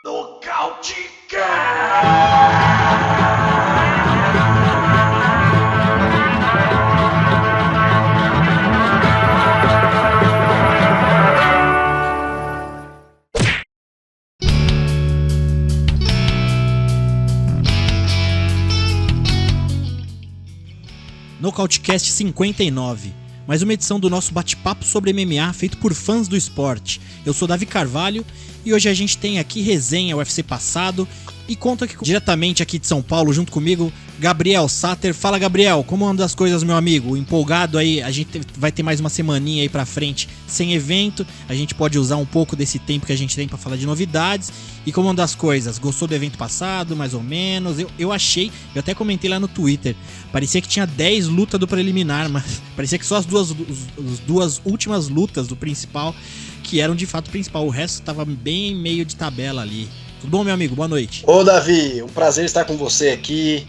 Nocautecast 59, mais uma edição do nosso bate-papo sobre MMA feito por fãs do esporte. Eu sou Davi Carvalho e hoje a gente tem aqui resenha UFC passado e conta aqui diretamente aqui de São Paulo, junto comigo, Gabriel Sater. Fala, Gabriel, como andam as coisas, meu amigo? Empolgado aí, a gente vai ter mais uma semaninha aí pra frente sem evento, a gente pode usar um pouco desse tempo que a gente tem pra falar de novidades. E como andam as coisas? Gostou do evento passado, mais ou menos? Eu achei, eu até comentei lá no Twitter, parecia que tinha 10 lutas do preliminar, mas parecia que só as duas últimas lutas do principal que eram de fato principal, o resto tava bem meio de tabela ali. Tudo bom, meu amigo? Boa noite. Ô, Davi, um prazer estar com você aqui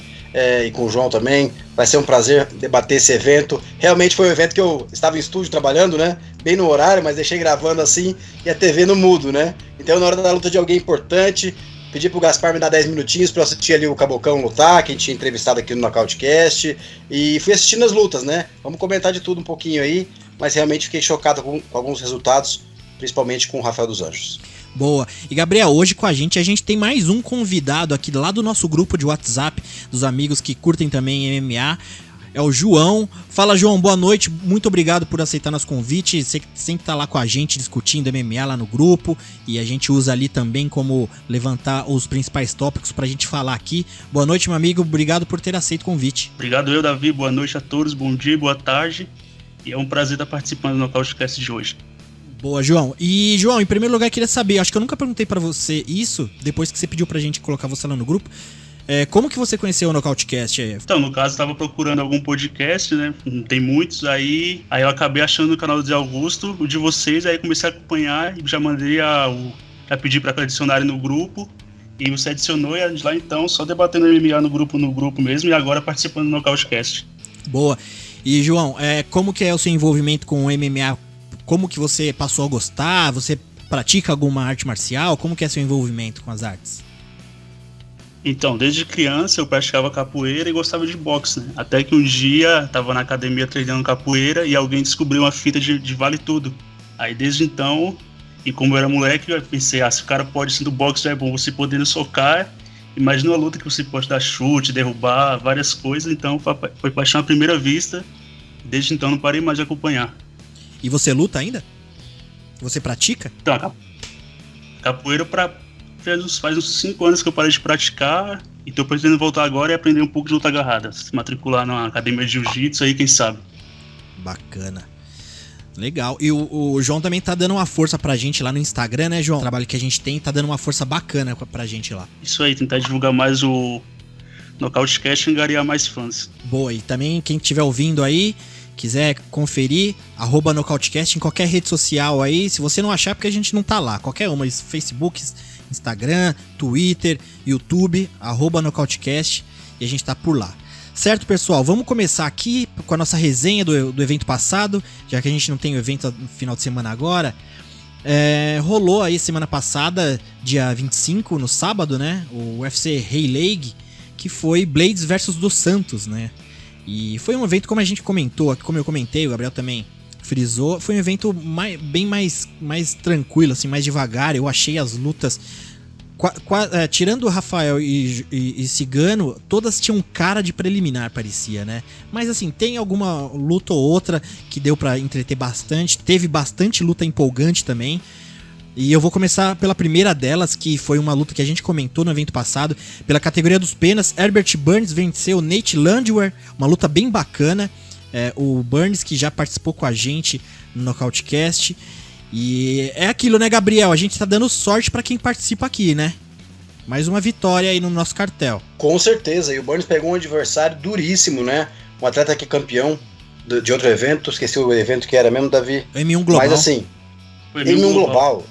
e com o João também. Vai ser um prazer debater esse evento. Realmente foi um evento que eu estava em estúdio trabalhando, né? Bem no horário, mas deixei gravando assim e a TV no mudo, né? Então, na hora da luta de alguém importante, pedi pro Gaspar me dar 10 minutinhos pra eu assistir ali o Cabocão lutar, que a gente tinha entrevistado aqui no Nocautecast, e fui assistindo as lutas, né? Vamos comentar de tudo um pouquinho aí, mas realmente fiquei chocado com alguns resultados, principalmente com o Rafael dos Anjos. Boa. E Gabriel, hoje com a gente tem mais um convidado aqui lá do nosso grupo de WhatsApp, dos amigos que curtem também MMA, é o João. Fala, João, boa noite, muito obrigado por aceitar nosso convite, você sempre tá lá com a gente discutindo MMA lá no grupo, e a gente usa ali também como levantar os principais tópicos pra gente falar aqui. Boa noite, meu amigo, obrigado por ter aceito o convite. Obrigado eu, Davi, boa noite a todos, bom dia, boa tarde, e é um prazer estar participando do Nocautecast de hoje. Boa, João. E, João, em primeiro lugar, eu queria saber, acho que eu nunca perguntei pra você isso, depois que você pediu pra gente colocar você lá no grupo, como que você conheceu o Nocautecast? Então, no caso, eu tava procurando algum podcast, né, não tem muitos, aí eu acabei achando o canal do Zé Augusto, o de vocês, aí comecei a acompanhar e já mandei a pedir pra adicionarem no grupo, e você adicionou, e de lá então, só debatendo MMA no grupo mesmo, e agora participando do Nocautecast. Boa. E, João, como que é o seu envolvimento com o MMA? Como que você passou a gostar? Você pratica alguma arte marcial? Como que é seu envolvimento com as artes? Então, desde criança eu praticava capoeira e gostava de boxe, né? Até que um dia estava na academia treinando capoeira e alguém descobriu uma fita de vale tudo. Aí desde então, e como eu era moleque, eu pensei, se o cara pode, sendo boxe já é bom, você podendo socar, imagina uma luta que você pode dar chute, derrubar, várias coisas, então foi paixão à primeira vista, desde então não parei mais de acompanhar. E você luta ainda? Você pratica? Então, capoeira faz uns 5 anos que eu parei de praticar e tô pretendendo voltar agora e aprender um pouco de luta agarrada. Se matricular numa academia de jiu-jitsu aí, quem sabe. Bacana. Legal. E o João também tá dando uma força pra gente lá no Instagram, né, João? O trabalho que a gente tem tá dando uma força bacana pra gente lá. Isso aí, tentar divulgar mais o Nocautecast e angariar mais fãs. Boa, e também quem estiver ouvindo aí, quiser conferir, @Nocautecast em qualquer rede social aí. Se você não achar, porque a gente não tá lá. Qualquer uma, Facebook, Instagram, Twitter, YouTube, @Nocautecast, e a gente tá por lá. Certo, pessoal? Vamos começar aqui com a nossa resenha do evento passado, já que a gente não tem o evento no final de semana agora. Rolou aí semana passada, dia 25, no sábado, né? O UFC Hey League, que foi Blaydes versus Dos Santos, né? E foi um evento, como a gente comentou, como eu comentei, o Gabriel também frisou, foi um evento bem mais tranquilo, assim, mais devagar. Eu achei as lutas, tirando o Rafael e Cigano, todas tinham cara de preliminar, parecia, né? Mas assim, tem alguma luta ou outra que deu pra entreter bastante, teve bastante luta empolgante também. E eu vou começar pela primeira delas, que foi uma luta que a gente comentou no evento passado. Pela categoria dos penas, Herbert Burns venceu Nate Landwehr, uma luta bem bacana. O Burns, que já participou com a gente no Nocautecast. E é aquilo, né, Gabriel? A gente tá dando sorte pra quem participa aqui, né? Mais uma vitória aí no nosso cartel. Com certeza, e o Burns pegou um adversário duríssimo, né? Um atleta que é campeão de outro evento, esqueci o evento que era mesmo, Davi. M1 Global. Mas assim, M1 Global.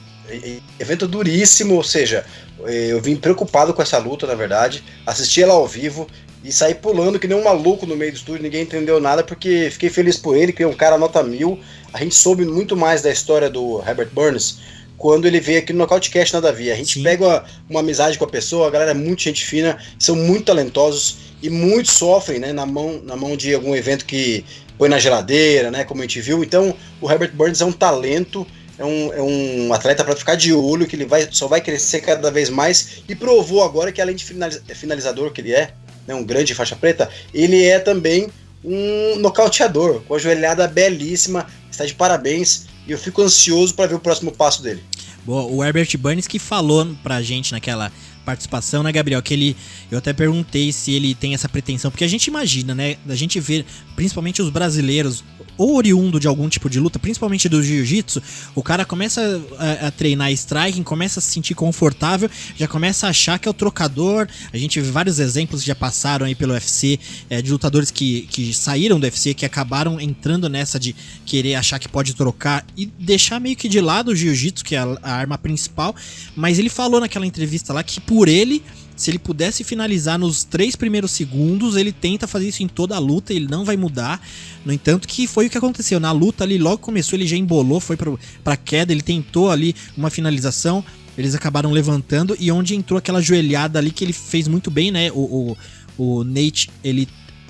Evento duríssimo, ou seja, eu vim preocupado com essa luta, na verdade, assisti ela ao vivo e saí pulando que nem um maluco no meio do estúdio, ninguém entendeu nada, porque fiquei feliz por ele, que é um cara nota 1000, a gente soube muito mais da história do Herbert Burns quando ele veio aqui no Nocautecast, nada a ver. A gente pega uma amizade com a pessoa, a galera é muito gente fina, são muito talentosos e muitos sofrem, né, na mão de algum evento que põe na geladeira, né, como a gente viu. Então, o Herbert Burns é um talento, é um atleta para ficar de olho, que ele só vai crescer cada vez mais, e provou agora que além de finalizador que ele é, né, um grande faixa preta, ele é também um nocauteador, com a joelhada belíssima, está de parabéns, e eu fico ansioso para ver o próximo passo dele. Boa, o Herbert Burns que falou pra gente naquela participação, né, Gabriel, que eu até perguntei se ele tem essa pretensão, porque a gente imagina, né, a gente vê principalmente os brasileiros, ou oriundo de algum tipo de luta, principalmente do jiu-jitsu, o cara começa a treinar striking, começa a se sentir confortável, já começa a achar que é o trocador. A gente vê vários exemplos que já passaram aí pelo UFC, de lutadores que saíram do UFC, que acabaram entrando nessa de querer achar que pode trocar e deixar meio que de lado o jiu-jitsu, que é a arma principal. Mas ele falou naquela entrevista lá que por ele, se ele pudesse finalizar nos 3 primeiros segundos, ele tenta fazer isso em toda a luta, ele não vai mudar. No entanto, que foi o que aconteceu. Na luta ali, logo começou, ele já embolou, foi pra queda, ele tentou ali uma finalização, eles acabaram levantando, e onde entrou aquela joelhada ali que ele fez muito bem, né? O Nate, ele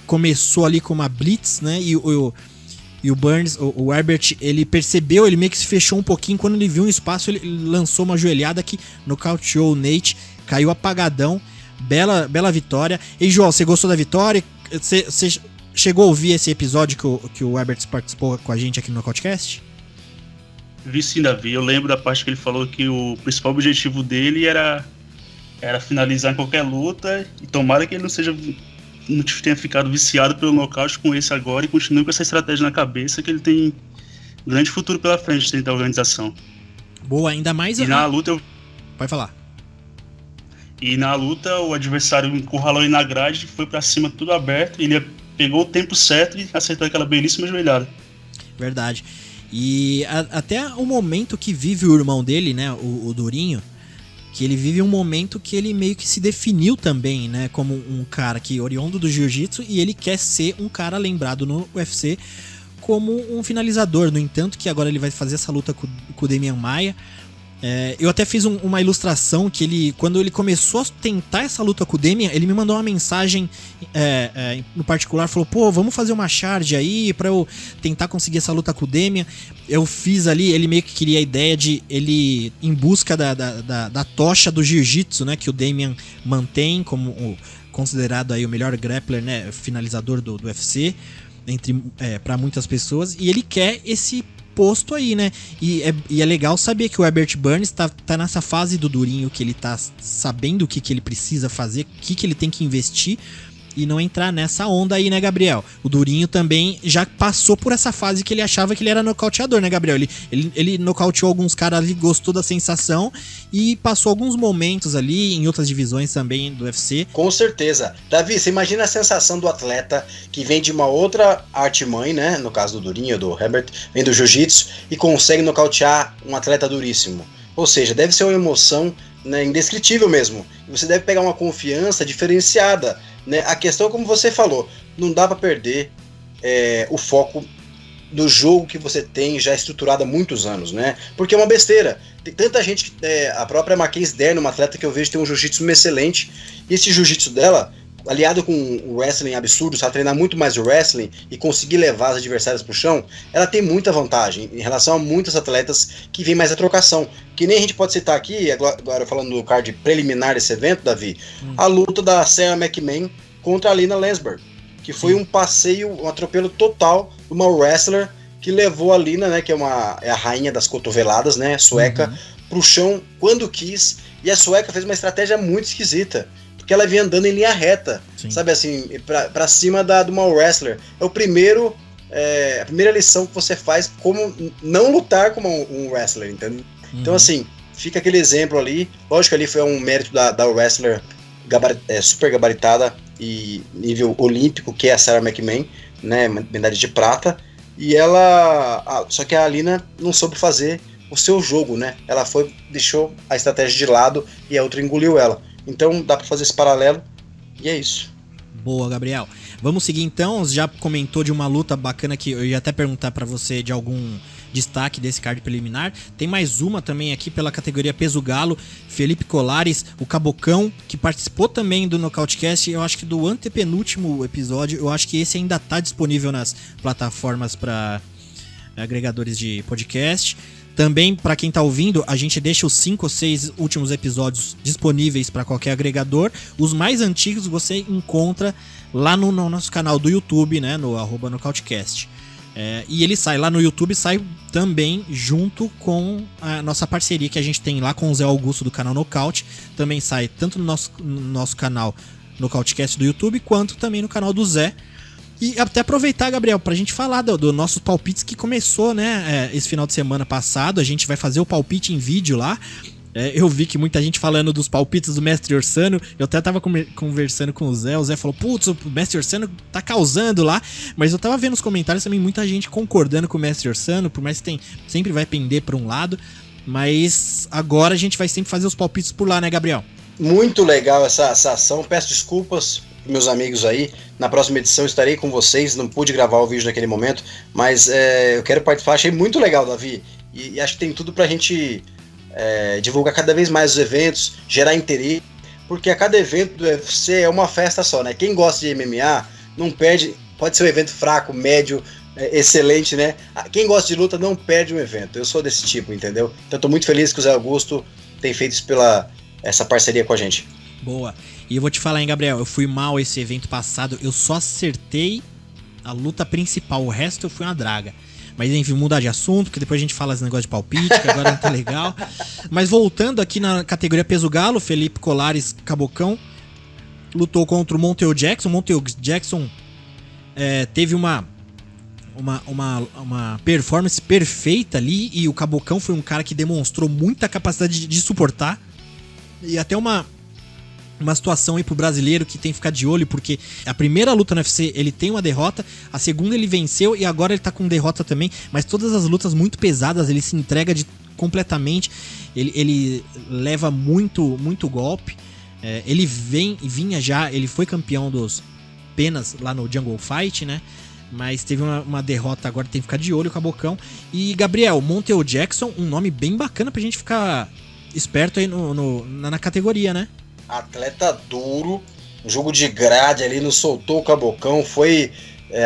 começou ali com uma blitz, né? E o Burns, o Herbert, ele percebeu, ele meio que se fechou um pouquinho, quando ele viu um espaço, ele lançou uma joelhada que nocauteou o Nate. Caiu apagadão, bela vitória. E João, você gostou da vitória? Você chegou a ouvir esse episódio que o Herbert participou com a gente aqui no Nocautecast? Vi sim, Davi. Eu lembro da parte que ele falou que o principal objetivo dele era finalizar em qualquer luta, e tomara que ele não tenha ficado viciado pelo nocaute com esse agora, e continue com essa estratégia na cabeça, que ele tem um grande futuro pela frente dentro da organização. Boa, ainda mais... E na luta Pode falar. E na luta, o adversário encurralou ele na grade, foi pra cima tudo aberto, ele pegou o tempo certo e acertou aquela belíssima joelhada. Verdade. E até o momento que vive o irmão dele, né, o Durinho, que ele vive um momento que ele meio que se definiu também, né, como um cara que oriundo do jiu-jitsu, e ele quer ser um cara lembrado no UFC como um finalizador. No entanto, que agora ele vai fazer essa luta com o Demian Maia. Eu até fiz uma ilustração que quando ele começou a tentar essa luta com o Demian, ele me mandou uma mensagem no particular, falou, pô, vamos fazer uma charge aí pra eu tentar conseguir essa luta com o Demian. Eu fiz ali, ele meio que queria a ideia de ele em busca da tocha do jiu-jitsu, né, que o Demian mantém como considerado aí o melhor grappler, né, finalizador do UFC, pra muitas pessoas, e ele quer esse posto aí, né? E é legal saber que o Herbert Burns tá nessa fase do Durinho, que ele tá sabendo o que ele precisa fazer, o que ele tem que investir, e não entrar nessa onda aí, né, Gabriel? O Durinho também já passou por essa fase que ele achava que ele era nocauteador, né, Gabriel? Ele nocauteou alguns caras ali, gostou da sensação e passou alguns momentos ali em outras divisões também do UFC. Com certeza. Davi, você imagina a sensação do atleta que vem de uma outra arte-mãe, né? No caso do Durinho, do Herbert, vem do jiu-jitsu e consegue nocautear um atleta duríssimo. Ou seja, deve ser uma emoção, né, indescritível mesmo. Você deve pegar uma confiança diferenciada, né? A questão, como você falou, não dá para perder o foco do jogo que você tem já estruturado há muitos anos, né? Porque é uma besteira. Tem tanta gente, a própria Mackenzie Dern, uma atleta que eu vejo tem um jiu-jitsu excelente, e esse jiu-jitsu dela, aliado com o wrestling absurdo, sabe, treinar muito mais o wrestling e conseguir levar as adversárias pro chão, ela tem muita vantagem em relação a muitos atletas que vêm mais a trocação. Que nem a gente pode citar aqui, agora falando do card preliminar desse evento, Davi, a luta da Sarah McMahon contra a Lina Länsberg, que foi um passeio, um atropelo total de uma wrestler que levou a Lina, né, que é a rainha das cotoveladas, né, sueca, pro chão quando quis, e a sueca fez uma estratégia muito esquisita, porque ela vinha andando em linha reta, sabe assim, pra cima de uma wrestler. É a primeira lição que você faz como não lutar como um wrestler, entendeu? Então assim, fica aquele exemplo ali, lógico que ali foi um mérito da wrestler super gabaritada e nível olímpico, que é a Sarah McMahon, né, medalha de prata, e só que a Alina não soube fazer o seu jogo, né, ela deixou a estratégia de lado e a outra engoliu ela. Então dá pra fazer esse paralelo e é isso. Boa, Gabriel. Vamos seguir então. Você já comentou de uma luta bacana que eu ia até perguntar pra você de destaque desse card preliminar. Tem mais uma também aqui pela categoria peso galo, Felipe Colares, o Cabocão, que participou também do Nocautecast, eu acho que do antepenúltimo episódio. Eu acho que esse ainda tá disponível nas plataformas para agregadores de podcast. Também, para quem tá ouvindo, a gente deixa os 5 ou 6 últimos episódios disponíveis para qualquer agregador. Os mais antigos você encontra lá no nosso canal do YouTube, né, no @nocautecast. E ele sai lá no YouTube, sai também junto com a nossa parceria que a gente tem lá com o Zé Augusto do canal Nocaute. Também sai tanto no nosso canal Nocautecast do YouTube, quanto também no canal do Zé. E até aproveitar, Gabriel, pra gente falar do nossos palpites que começou, né, esse final de semana passado. A gente vai fazer o palpite em vídeo lá. Eu vi que muita gente falando dos palpites do Mestre Orsano. Eu até tava conversando com o Zé falou, putz, o Mestre Orsano tá causando lá. Mas eu tava vendo nos comentários também muita gente concordando com o Mestre Orsano, por mais que sempre vai pender pra um lado. Mas agora a gente vai sempre fazer os palpites por lá, né, Gabriel? Muito legal essa ação, peço desculpas meus amigos aí, na próxima edição estarei com vocês, não pude gravar o vídeo naquele momento, mas eu quero participar, achei muito legal, Davi, e acho que tem tudo pra gente divulgar cada vez mais os eventos, gerar interesse, porque a cada evento do UFC é uma festa só, né? Quem gosta de MMA não perde, pode ser um evento fraco, médio, excelente, né? Quem gosta de luta não perde um evento, eu sou desse tipo, entendeu? Então tô muito feliz que o Zé Augusto tem feito isso essa parceria com a gente. Boa. E eu vou te falar, hein, Gabriel, eu fui mal esse evento passado, eu só acertei a luta principal, o resto eu fui uma draga. Mas enfim, mudar de assunto, que depois a gente fala esse negócio de palpite, que agora não tá legal. Mas voltando aqui na categoria peso galo, Felipe Colares Cabocão lutou contra o Montel Jackson. Montel Jackson teve uma performance perfeita ali, e o Cabocão foi um cara que demonstrou muita capacidade de suportar. E até uma situação aí pro brasileiro que tem que ficar de olho, porque a primeira luta no UFC ele tem uma derrota, a segunda ele venceu e agora ele tá com derrota também, mas todas as lutas muito pesadas ele se entrega completamente, ele leva muito golpe, ele ele foi campeão dos penas lá no Jungle Fight, né? Mas teve uma derrota agora, tem que ficar de olho o Cabocão. E Gabriel, Montel Jackson, um nome bem bacana pra gente ficar esperto aí na categoria, né? Atleta duro, um jogo de grade ali, não soltou o Cabocão, foi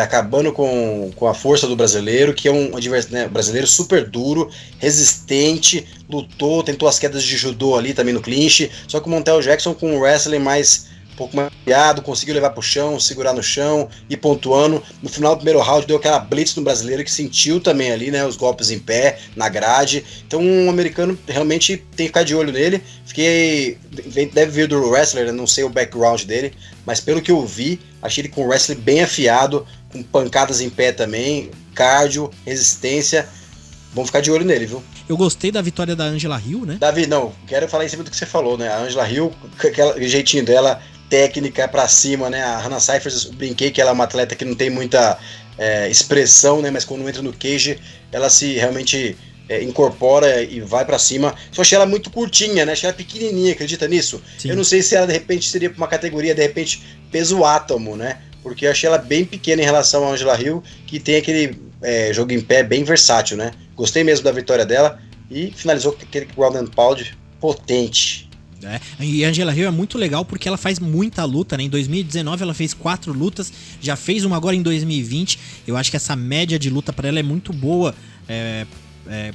acabando com a força do brasileiro, que é um brasileiro super duro, resistente, lutou, tentou as quedas de judô ali também no clinch, só que o Montel Jackson com um wrestling um pouco mais piado, conseguiu levar pro chão, segurar no chão e pontuando. No final do primeiro round deu aquela blitz no brasileiro que sentiu também ali, né, os golpes em pé, na grade. Então um americano realmente tem que ficar de olho nele. Deve vir do wrestler, não sei o background dele, mas pelo que eu vi, achei ele com um wrestling bem afiado, com pancadas em pé também, cardio, resistência. Vamos ficar de olho nele, viu? Eu gostei da vitória da Angela Hill, né? Davi, não, quero falar em cima do que você falou, né? A Angela Hill, aquele jeitinho dela, técnica pra cima, né? A Hannah Cifers, brinquei que ela é uma atleta que não tem muita expressão, né? Mas quando entra no cage, ela se realmente incorpora e vai pra cima. Só achei ela muito curtinha, né? Achei ela pequenininha, acredita nisso? Sim. Eu não sei se ela de repente seria pra uma categoria, de repente, peso átomo, né? Porque eu achei ela bem pequena em relação à Angela Hill, que tem aquele jogo em pé bem versátil, né? Gostei mesmo da vitória dela e finalizou com aquele ground and pound potente. E a Angela Hill é muito legal porque ela faz muita luta, né? Em 2019 ela fez 4 lutas, já fez uma agora em 2020. Eu acho que essa média de luta para ela é muito boa,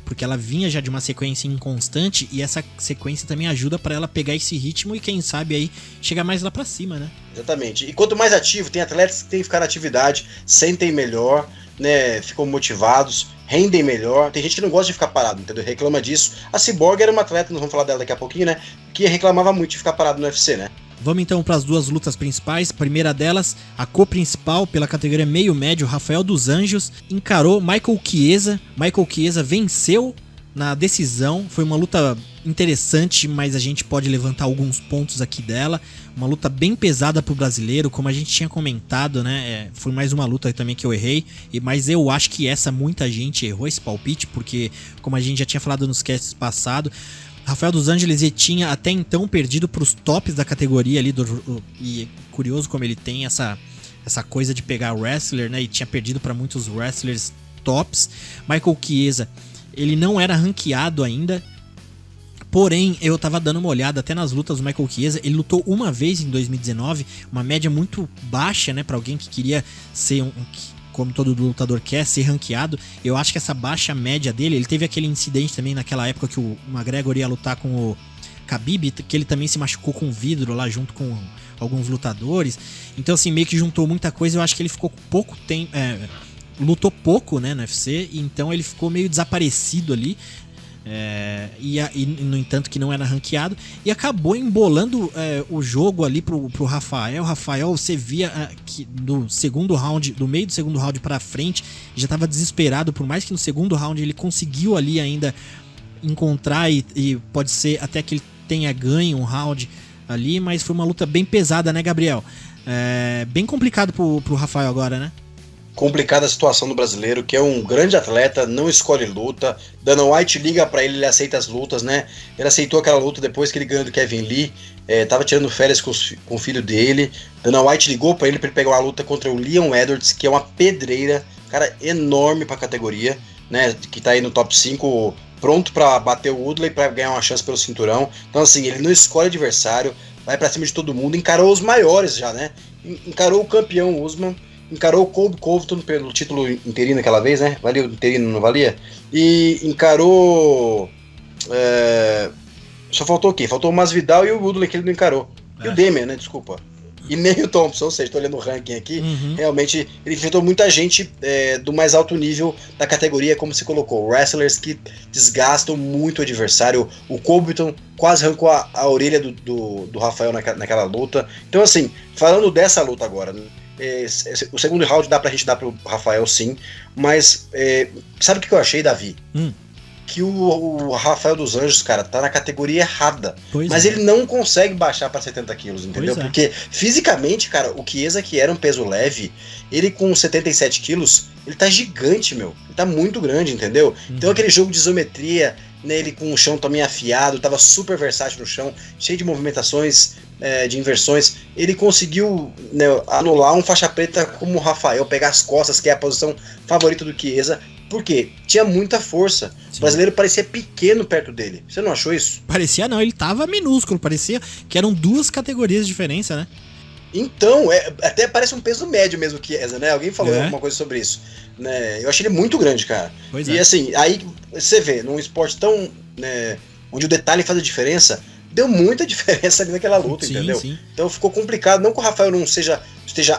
porque ela vinha já de uma sequência inconstante e essa sequência também ajuda para ela pegar esse ritmo e quem sabe aí chegar mais lá para cima, né? Exatamente. E quanto mais ativo, tem atletas que têm que ficar na atividade, sentem melhor, né? Ficam motivados, rendem melhor. Tem gente que não gosta de ficar parado, entendeu? Reclama disso. A Cyborg era uma atleta, nós vamos falar dela daqui a pouquinho, né? Que reclamava muito de ficar parado no UFC, né? Vamos então para as duas lutas principais. A primeira delas, a co-principal pela categoria meio-médio, Rafael dos Anjos encarou Michael Chiesa. Michael Chiesa venceu na decisão. Foi uma luta interessante, mas a gente pode levantar alguns pontos aqui dela. Uma luta bem pesada pro brasileiro, como a gente tinha comentado, né? Foi mais uma luta também que eu errei, mas eu acho que muita gente errou esse palpite, porque como a gente já tinha falado nos casts passados, Rafael dos Anjos tinha até então perdido para os tops da categoria ali, e curioso como ele tem essa coisa de pegar wrestler, né? E tinha perdido para muitos wrestlers tops. Michael Chiesa, ele não era ranqueado ainda. Porém, eu tava dando uma olhada até nas lutas do Michael Chiesa. Ele lutou uma vez em 2019, uma média muito baixa, né, pra alguém que queria ser como todo lutador quer, ser ranqueado. Eu acho que essa baixa média dele, ele teve aquele incidente também naquela época que o McGregor ia lutar com o Khabib, que ele também se machucou com vidro lá junto com alguns lutadores. Então, assim, meio que juntou muita coisa. Eu acho que ele ficou pouco tempo, lutou pouco, né, no UFC, então ele ficou meio desaparecido ali. E no entanto que não era ranqueado, e acabou embolando o jogo ali pro Rafael. Você via que do segundo round, do meio do segundo round pra frente, já tava desesperado, por mais que no segundo round ele conseguiu ali ainda encontrar e pode ser até que ele tenha ganho um round ali, mas foi uma luta bem pesada, né, Gabriel? Bem complicado pro Rafael agora, né? Complicada a situação do brasileiro, que é um grande atleta, não escolhe luta. Dana White liga pra ele aceita as lutas, né? Ele aceitou aquela luta depois que ele ganhou do Kevin Lee, tava tirando férias com o filho dele. Dana White ligou pra ele pegar uma luta contra o Leon Edwards, que é uma pedreira, cara enorme pra categoria, né? Que tá aí no top 5, pronto pra bater o Woodley, pra ganhar uma chance pelo cinturão. Então, assim, ele não escolhe adversário, vai pra cima de todo mundo, encarou os maiores já, né? Encarou o campeão Usman, encarou o Colby Covington pelo título interino aquela vez, né? Valia o interino, não valia? E encarou... Só faltou o quê? Faltou o Masvidal e o Woodley, que ele não encarou. E o Demian, né? Desculpa. E nem o Thompson, ou seja, estou olhando o ranking aqui. Realmente, ele enfrentou muita gente do mais alto nível da categoria, como se colocou. Wrestlers que desgastam muito o adversário. O Covington quase arrancou a orelha do Rafael naquela luta. Então, assim, falando dessa luta agora, né? O segundo round dá pra gente dar pro Rafael, sim, mas sabe o que eu achei, Davi? Que o Rafael dos Anjos, cara, tá na categoria errada, mas ele não consegue baixar pra 70 quilos, entendeu? Porque fisicamente, cara, o Chiesa, que era um peso leve, ele com 77 quilos, ele tá gigante, meu, ele tá muito grande, entendeu? Então aquele jogo de isometria, né, ele com o chão também afiado, tava super versátil no chão, cheio de movimentações, de inversões. Ele conseguiu, né, anular um faixa preta como o Rafael, pegar as costas, que é a posição favorita do Chiesa, porque tinha muita força. Sim. O brasileiro parecia pequeno perto dele. Você não achou isso? Parecia não, ele tava minúsculo, parecia que eram duas categorias de diferença, né? Então, até parece um peso médio mesmo que Chiesa, né? Alguém falou alguma coisa sobre isso, né? Eu achei ele muito grande, cara. E assim, aí você vê, num esporte tão, né, onde o detalhe faz a diferença, deu muita diferença ali naquela luta, entendeu? Sim. Então ficou complicado, não que o Rafael não esteja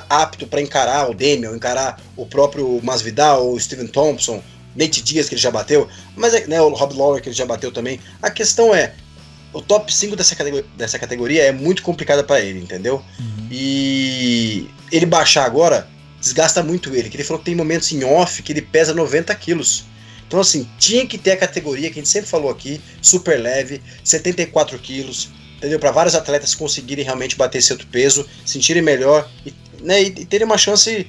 apto para encarar o Demian, encarar o próprio Masvidal, o Stephen Thompson, Nate Diaz, que ele já bateu, mas né, o Rob Lawler, que ele já bateu também. A questão o top 5 dessa categoria é muito complicada para ele, entendeu? E ele baixar agora desgasta muito ele, que ele falou que tem momentos em off que ele pesa 90 quilos. Então, assim, tinha que ter a categoria que a gente sempre falou aqui, super leve, 74 quilos, entendeu? Para vários atletas conseguirem realmente bater esse outro peso, sentirem melhor e terem uma chance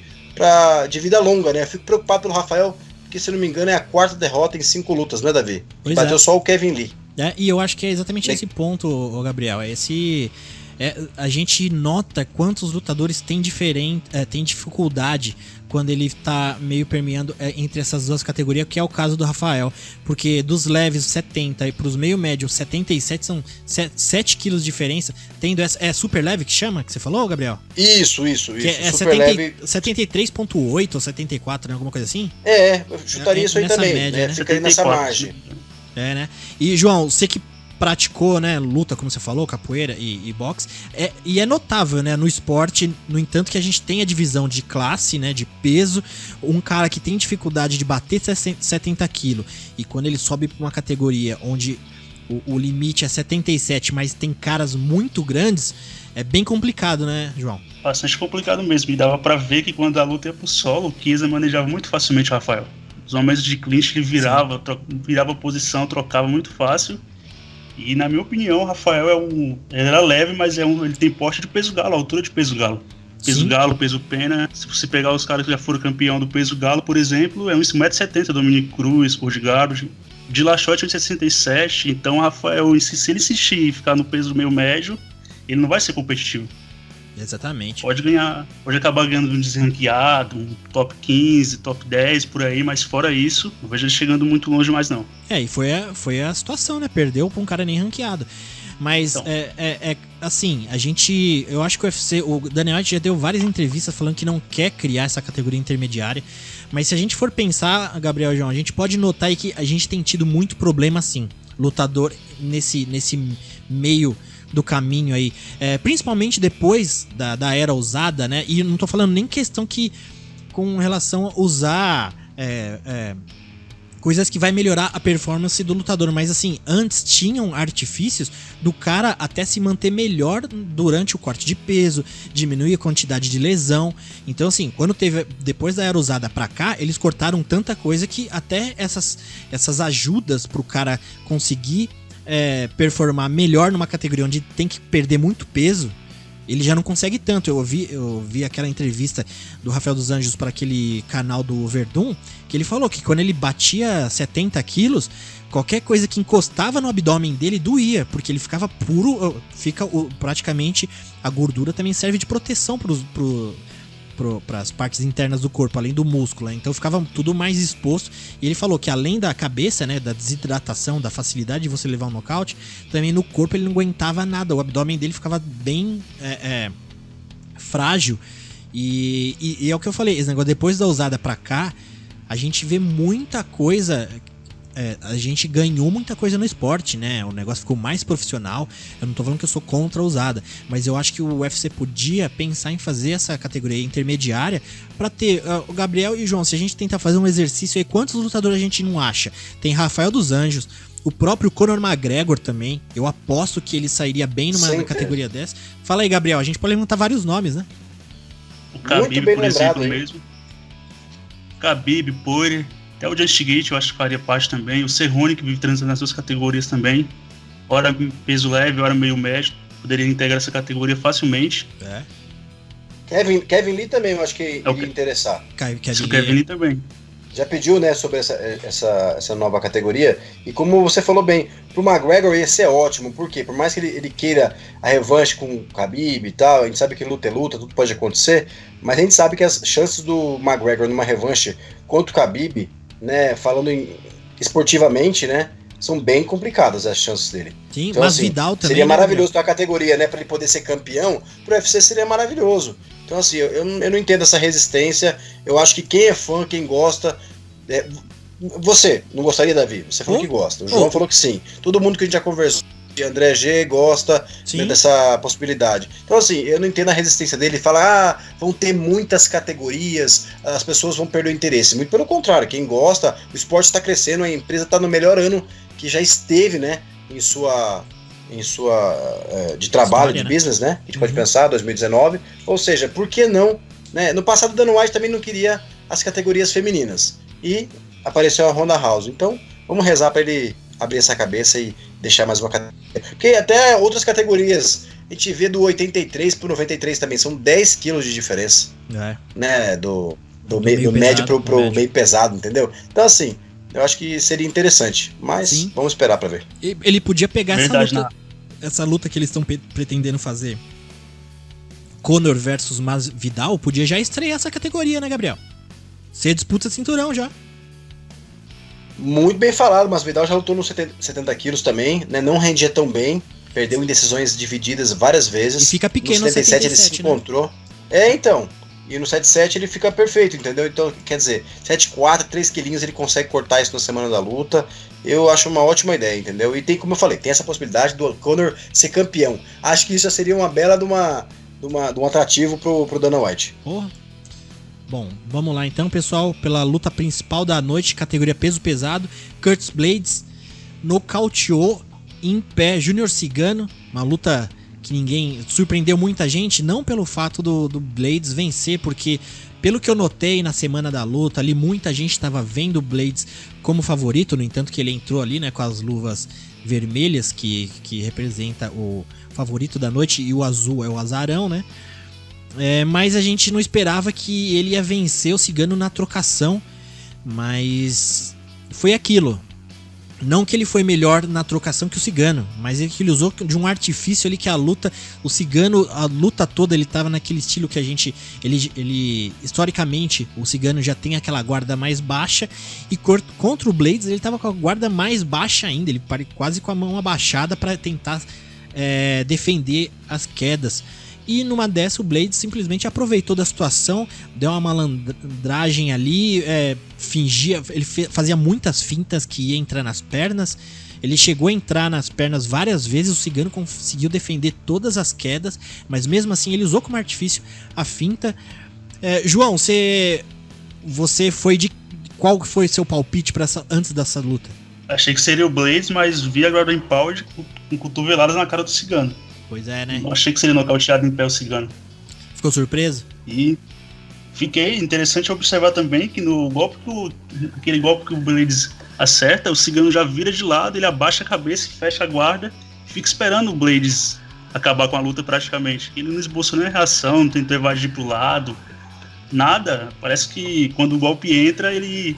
de vida longa, né? Eu fico preocupado pelo Rafael, porque, se não me engano, é a 4ª derrota em 5 lutas, né, Davi? Bateu só o Kevin Lee. E eu acho que é exatamente esse ponto, Gabriel. A gente nota quantos lutadores têm dificuldade quando ele tá meio permeando entre essas duas categorias, que é o caso do Rafael, porque dos leves 70 e pros meio médio 77 são 7 quilos de diferença, tendo essa super leve que chama, que você falou, Gabriel? Isso. Que é super leve 73.8 ou 74, né, alguma coisa assim? Eu chutaria isso aí também, média, né? Fica aí nessa margem. Né? E João, você que praticou, né, luta, como você falou, capoeira e boxe, e é notável, né, no esporte, no entanto que a gente tem a divisão de classe, né, de peso, um cara que tem dificuldade de bater 70 quilos, e quando ele sobe para uma categoria onde o limite é 77, mas tem caras muito grandes, é bem complicado, né, João? Bastante complicado mesmo, e dava pra ver que quando a luta ia pro solo, o Chiesa manejava muito facilmente o Rafael. Os momentos de clinch ele virava posição, trocava muito fácil. E na minha opinião, o Rafael ele era leve, mas ele tem porte de peso galo, altura de peso galo. Peso Sim. galo, peso pena. Se você pegar os caras que já foram campeão do peso galo, por exemplo, é 1,70 m, Dominic Cruz, Cody Garbrandt. De Lachotte 1,67 m, então o Rafael, se ele insistir e ficar no peso meio médio, ele não vai ser competitivo. Exatamente. Pode ganhar, pode acabar ganhando um desranqueado, um top 15, top 10 por aí, mas fora isso, não vejo ele chegando muito longe mais não. E foi a situação, né? Perdeu pra um cara nem ranqueado. Mas então, assim, eu acho que o UFC, o Dana White já deu várias entrevistas falando que não quer criar essa categoria intermediária. Mas se a gente for pensar, Gabriel e João, a gente pode notar aí que a gente tem tido muito problema, assim, lutador nesse meio do caminho aí, principalmente depois da era usada, né? E não tô falando nem questão que com relação a usar coisas que vai melhorar a performance do lutador, mas assim, antes tinham artifícios do cara até se manter melhor durante o corte de peso, diminuir a quantidade de lesão. Então assim, quando teve, depois da era usada pra cá, eles cortaram tanta coisa que até essas ajudas pro cara conseguir performar melhor numa categoria onde tem que perder muito peso, ele já não consegue tanto. Eu vi aquela entrevista do Rafael dos Anjos para aquele canal do Verdun, que ele falou que quando ele batia 70 quilos, qualquer coisa que encostava no abdômen dele doía, porque ele ficava puro, praticamente a gordura também serve de proteção para as partes internas do corpo, além do músculo, então ficava tudo mais exposto. E ele falou que além da cabeça, né, da desidratação, da facilidade de você levar um nocaute, também no corpo ele não aguentava nada, o abdômen dele ficava bem frágil. E é o que eu falei, esse negócio, depois da usada pra cá, a gente vê muita coisa. A gente ganhou muita coisa no esporte, né? O negócio ficou mais profissional. Eu não tô falando que eu sou contra a usada, mas eu acho que o UFC podia pensar em fazer essa categoria intermediária pra ter... O Gabriel e o João, se a gente tentar fazer um exercício aí, quantos lutadores a gente não acha? Tem Rafael dos Anjos, o próprio Conor McGregor também. Eu aposto que ele sairia bem numa categoria dessa. Fala aí, Gabriel, a gente pode levantar vários nomes, né? O Khabib, por exemplo, mesmo. Khabib, Poirier... Até o Justigate eu acho que faria parte também. O Cerrone, que vive transitando nas suas categorias também. Ora peso leve, ora meio médio. Poderia integrar essa categoria facilmente. Kevin Lee também, eu acho que iria interessar. Kevin Lee também. Já pediu, né, sobre essa nova categoria. E como você falou bem, pro McGregor ia ser ótimo. Por quê? Por mais que ele queira a revanche com o Khabib e tal, a gente sabe que luta é luta, tudo pode acontecer. Mas a gente sabe que as chances do McGregor numa revanche contra o Khabib, né, falando esportivamente, né, são bem complicadas as chances dele. Sim, então, mas assim, Vidal também seria maravilhoso pra categoria, né, pra ele poder ser campeão, pro UFC seria maravilhoso. Então assim, eu não entendo essa resistência. Eu acho que quem é fã, quem gosta... Você não gostaria, Davi? Você falou que gosta, o João falou que sim. Todo mundo que a gente já conversou, André G gosta, né, dessa possibilidade. Então assim, eu não entendo a resistência dele. Ele fala, vão ter muitas categorias, as pessoas vão perder o interesse. Muito pelo contrário, quem gosta, o esporte está crescendo, a empresa está no melhor ano que já esteve, né, em sua de trabalho, história, de business, né? A gente pode pensar, 2019. Ou seja, por que não, né? No passado, o Dana White também não queria as categorias femininas. E apareceu a Ronda House. Então, vamos rezar para ele abrir essa cabeça e deixar mais uma categoria. Porque até outras categorias, a gente vê do 83 pro 93 também, são 10 quilos de diferença. Né? Do médio pro meio pesado, entendeu? Então, assim, eu acho que seria interessante. Mas vamos esperar para ver. Ele podia pegar essa luta que eles estão pretendendo fazer, Conor versus Masvidal, podia já estrear essa categoria, né, Gabriel? Você disputa cinturão já. Muito bem falado, mas Vidal já lutou nos 70 quilos também, né? Não rendia tão bem, perdeu em decisões divididas várias vezes. E fica pequeno no 77 ele se encontrou. Então. E no 77 ele fica perfeito, entendeu? Então, quer dizer, 7,4, 3 quilinhos ele consegue cortar isso na semana da luta. Eu acho uma ótima ideia, entendeu? E tem, como eu falei, tem essa possibilidade do Conor ser campeão. Acho que isso já seria uma bela de um atrativo pro Dana White. Porra. Bom, vamos lá então, pessoal, pela luta principal da noite, categoria peso pesado. Curtis Blaydes nocauteou em pé Júnior Cigano, uma luta que ninguém surpreendeu muita gente, não pelo fato do Blaydes vencer, porque pelo que eu notei na semana da luta ali, muita gente estava vendo o Blaydes como favorito, no entanto que ele entrou ali, né, com as luvas vermelhas que representa o favorito da noite, e o azul é o azarão, né? Mas a gente não esperava que ele ia vencer o Cigano na trocação, mas foi aquilo. Não que ele foi melhor na trocação que o Cigano, mas ele usou de um artifício ali que a luta, o Cigano, a luta toda ele tava naquele estilo que a gente, ele historicamente, o Cigano já tem aquela guarda mais baixa e contra o Blades ele tava com a guarda mais baixa ainda, ele quase com a mão abaixada para tentar defender as quedas. E numa dessa o Blades simplesmente aproveitou da situação, deu uma malandragem ali, fingia, ele fazia muitas fintas que ia entrar nas pernas. Ele chegou a entrar nas pernas várias vezes, o Cigano conseguiu defender todas as quedas, mas mesmo assim ele usou como artifício a finta. João, você foi de... Qual foi seu palpite antes dessa luta? Achei que seria o Blades, mas vi agora o Empowered com cotoveladas na cara do Cigano. Pois é, né? Eu achei que seria nocauteado em pé o Cigano. Ficou surpreso? E fiquei interessante observar também que no golpe aquele golpe que o Blades acerta, o Cigano já vira de lado, ele abaixa a cabeça, fecha a guarda, fica esperando o Blades acabar com a luta praticamente. Ele não esboçou nem a reação, não tentou evadir pro lado, nada. Parece que quando o golpe entra, ele...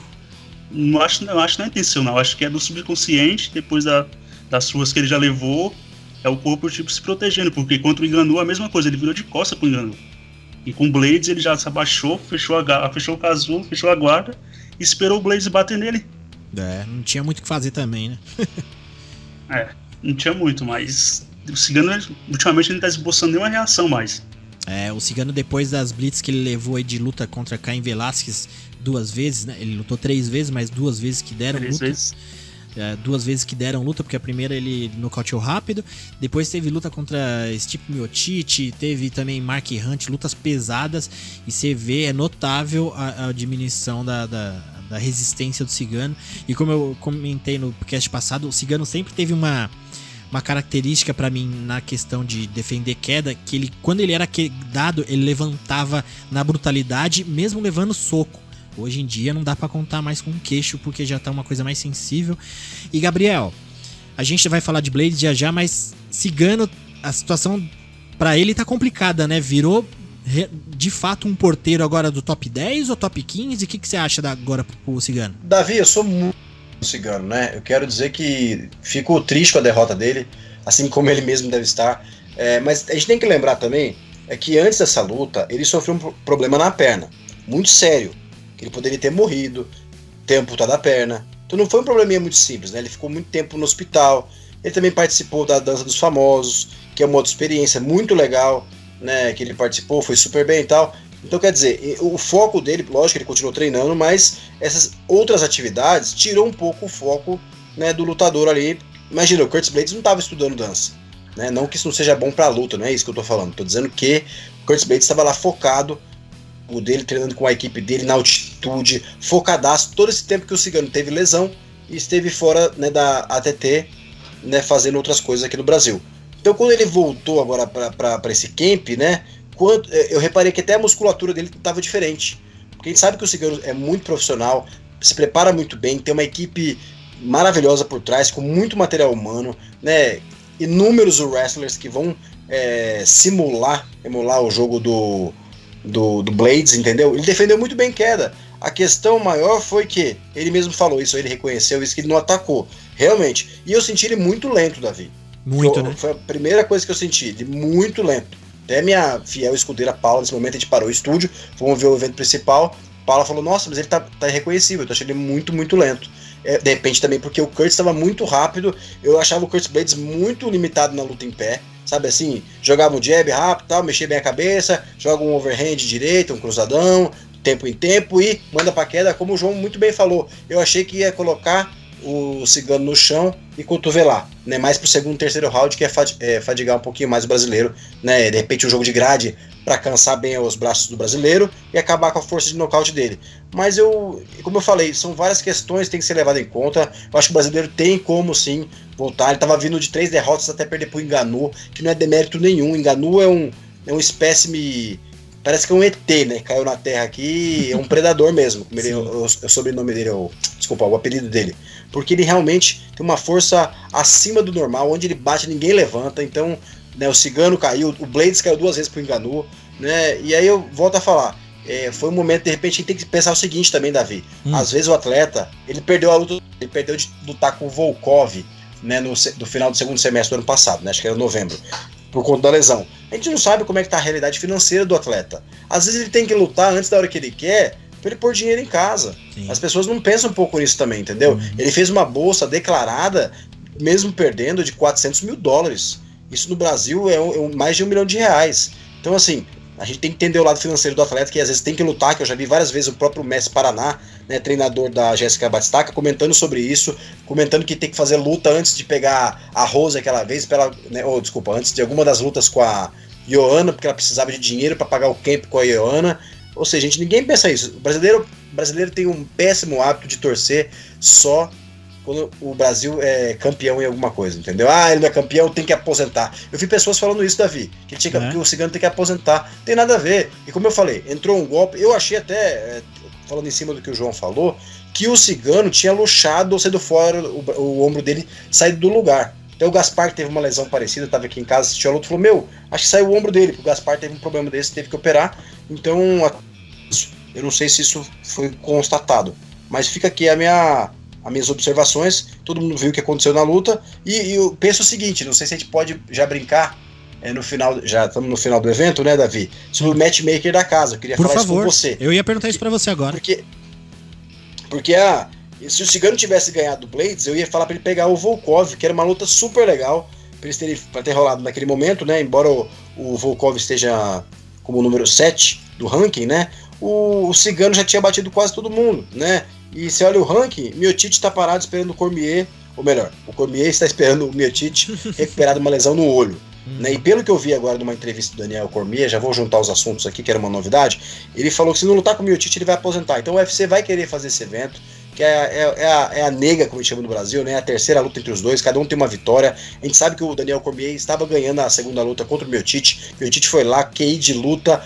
Não acho não é intencional, acho que é do subconsciente, depois das suas que ele já levou. É o corpo tipo se protegendo, porque contra o Ngannou a mesma coisa, ele virou de costa pro Ngannou. E com o Blades ele já se abaixou, fechou o casulo, fechou a guarda e esperou o Blades bater nele. Não tinha muito o que fazer também, né? Não tinha muito, mas o Cigano ultimamente ele não tá esboçando nenhuma reação mais. O Cigano depois das blitz que ele levou aí de luta contra Caim Velasquez 2 vezes, né? Ele lutou 3 vezes, mas 2 vezes que deram luta. 2 vezes que deram luta, porque a primeira ele nocauteou rápido, depois teve luta contra Stipe Miocic, teve também Mark Hunt, lutas pesadas, e você vê, é notável a diminuição da resistência do Cigano. E como eu comentei no podcast passado, o Cigano sempre teve uma característica pra mim na questão de defender queda, que ele, quando ele era quedado, ele levantava na brutalidade, mesmo levando soco. Hoje em dia não dá pra contar mais com o queixo, porque já tá uma coisa mais sensível. E Gabriel, a gente vai falar de Blades já, mas Cigano, a situação pra ele tá complicada, né? Virou de fato um porteiro agora do top 10 ou top 15? O que você acha agora pro Cigano? Davi, eu sou muito Cigano, né? Eu quero dizer que fico triste com a derrota dele, assim como ele mesmo deve estar. Mas a gente tem que lembrar também que antes dessa luta ele sofreu um problema na perna, muito sério. Ele poderia ter morrido, ter amputado a perna. Então não foi um probleminha muito simples, né? Ele ficou muito tempo no hospital. Ele também participou da Dança dos Famosos, que é uma outra experiência muito legal, né? Que ele participou, foi super bem e tal. Então quer dizer, o foco dele, lógico que ele continuou treinando, mas essas outras atividades tirou um pouco o foco, né, do lutador ali. Imagina, o Curtis Blades não estava estudando dança, né? Não que isso não seja bom pra luta, não é isso que eu tô falando. Tô dizendo que o Curtis Blades estava lá focado, o dele treinando com a equipe dele na altitude, focadaço, todo esse tempo que o Cigano teve lesão e esteve fora, né, da ATT, né, fazendo outras coisas aqui no Brasil. Então quando ele voltou agora para esse camp, né, eu reparei que até a musculatura dele estava diferente, porque a gente sabe que o Cigano é muito profissional, se prepara muito bem, tem uma equipe maravilhosa por trás, com muito material humano, né, inúmeros wrestlers que vão emular o jogo do Blades, entendeu? Ele defendeu muito bem queda. A questão maior foi que ele mesmo falou isso, ele reconheceu isso, que ele não atacou, realmente. E eu senti ele muito lento, Davi. Muito, né? Foi a primeira coisa que eu senti, ele muito lento. Até minha fiel escudeira Paula, nesse momento a gente parou o estúdio, fomos ver o evento principal. Paula falou, nossa, mas ele tá irreconhecível, eu tô achando ele muito, muito lento. De repente também porque o Curtis estava muito rápido, eu achava o Curtis Blades muito limitado na luta em pé. Sabe assim, jogava um jab rápido, tal, mexia bem a cabeça, joga um overhand direito, um cruzadão, tempo em tempo e manda pra queda, como o João muito bem falou. Eu achei que ia colocar o Cigano no chão e cotovelar, né? Mais pro segundo, terceiro round, que é fadigar um pouquinho mais o brasileiro, né? De repente um jogo de grade para cansar bem os braços do brasileiro e acabar com a força de nocaute dele. Mas como eu falei, são várias questões que tem que ser levadas em conta. Eu acho que o brasileiro tem como sim voltar. Ele estava vindo de 3 derrotas até perder pro Ngannou, que não é demérito nenhum. Ngannou é um espécime, parece que é um ET, né? Caiu na terra aqui, é um predador mesmo. O sobrenome dele, desculpa, o apelido dele. Porque ele realmente tem uma força acima do normal, onde ele bate ninguém levanta. Então, né, o Cigano caiu, o Blades caiu 2 vezes pro Ngannou, né? E aí eu volto a falar, foi um momento, de repente, a gente tem que pensar o seguinte também, Davi. Às vezes o atleta, ele perdeu a luta ele perdeu de lutar com o Volkov, né, no final do segundo semestre do ano passado, né, acho que era novembro, por conta da lesão. A gente não sabe como é que tá a realidade financeira do atleta. Às vezes ele tem que lutar antes da hora que ele quer, pra ele pôr dinheiro em casa. Sim. As pessoas não pensam um pouco nisso também, entendeu? Ele fez uma bolsa declarada, mesmo perdendo, de $400 mil. Isso no Brasil é mais de R$1 milhão. Então, assim, a gente tem que entender o lado financeiro do atleta, que às vezes tem que lutar, que eu já vi várias vezes o próprio Messi Paraná, né, treinador da Jéssica Batistaca, comentando sobre isso, comentando que tem que fazer luta antes de pegar a Rose aquela vez, né, antes de alguma das lutas com a Joanna, porque ela precisava de dinheiro para pagar o camp com a Joanna. Ou seja, ninguém pensa isso. O brasileiro tem um péssimo hábito de torcer só quando o Brasil é campeão em alguma coisa, entendeu? Ele não é campeão, tem que aposentar. Eu vi pessoas falando isso, Davi, que o Cigano tem que aposentar. Não tem nada a ver. E como eu falei, entrou um golpe, eu achei até, falando em cima do que o João falou, que o Cigano tinha luxado ou saído fora, o ombro dele saído do lugar. Até o Gaspar, que teve uma lesão parecida, estava aqui em casa, assistiu a luta, falou, acho que saiu o ombro dele, porque o Gaspar teve um problema desse, teve que operar. Então, eu não sei se isso foi constatado. Mas fica aqui as minhas observações, todo mundo viu o que aconteceu na luta, e eu penso o seguinte, não sei se a gente pode já brincar, no final, já estamos no final do evento, né, Davi, sobre o matchmaker da casa, eu queria falar isso com você. Eu ia perguntar isso pra você agora. Porque se o Cigano tivesse ganhado o Blades, eu ia falar pra ele pegar o Volkov, que era uma luta super legal, pra ter rolado naquele momento, né, embora o Volkov esteja como número 7 do ranking, né, o Cigano já tinha batido quase todo mundo, né? E você olha o ranking, Miocic está parado esperando o Cormier, ou melhor, o Cormier está esperando o Miocic recuperar de uma lesão no olho. Né? E pelo que eu vi agora numa entrevista do Daniel Cormier, já vou juntar os assuntos aqui, que era uma novidade, ele falou que se não lutar com o Miocic ele vai aposentar. Então o UFC vai querer fazer esse evento, que é a nega, como a gente chama no Brasil, né? A terceira luta entre os dois, cada um tem uma vitória. A gente sabe que o Daniel Cormier estava ganhando a segunda luta contra o Miocic. Miocic foi lá, QI de luta,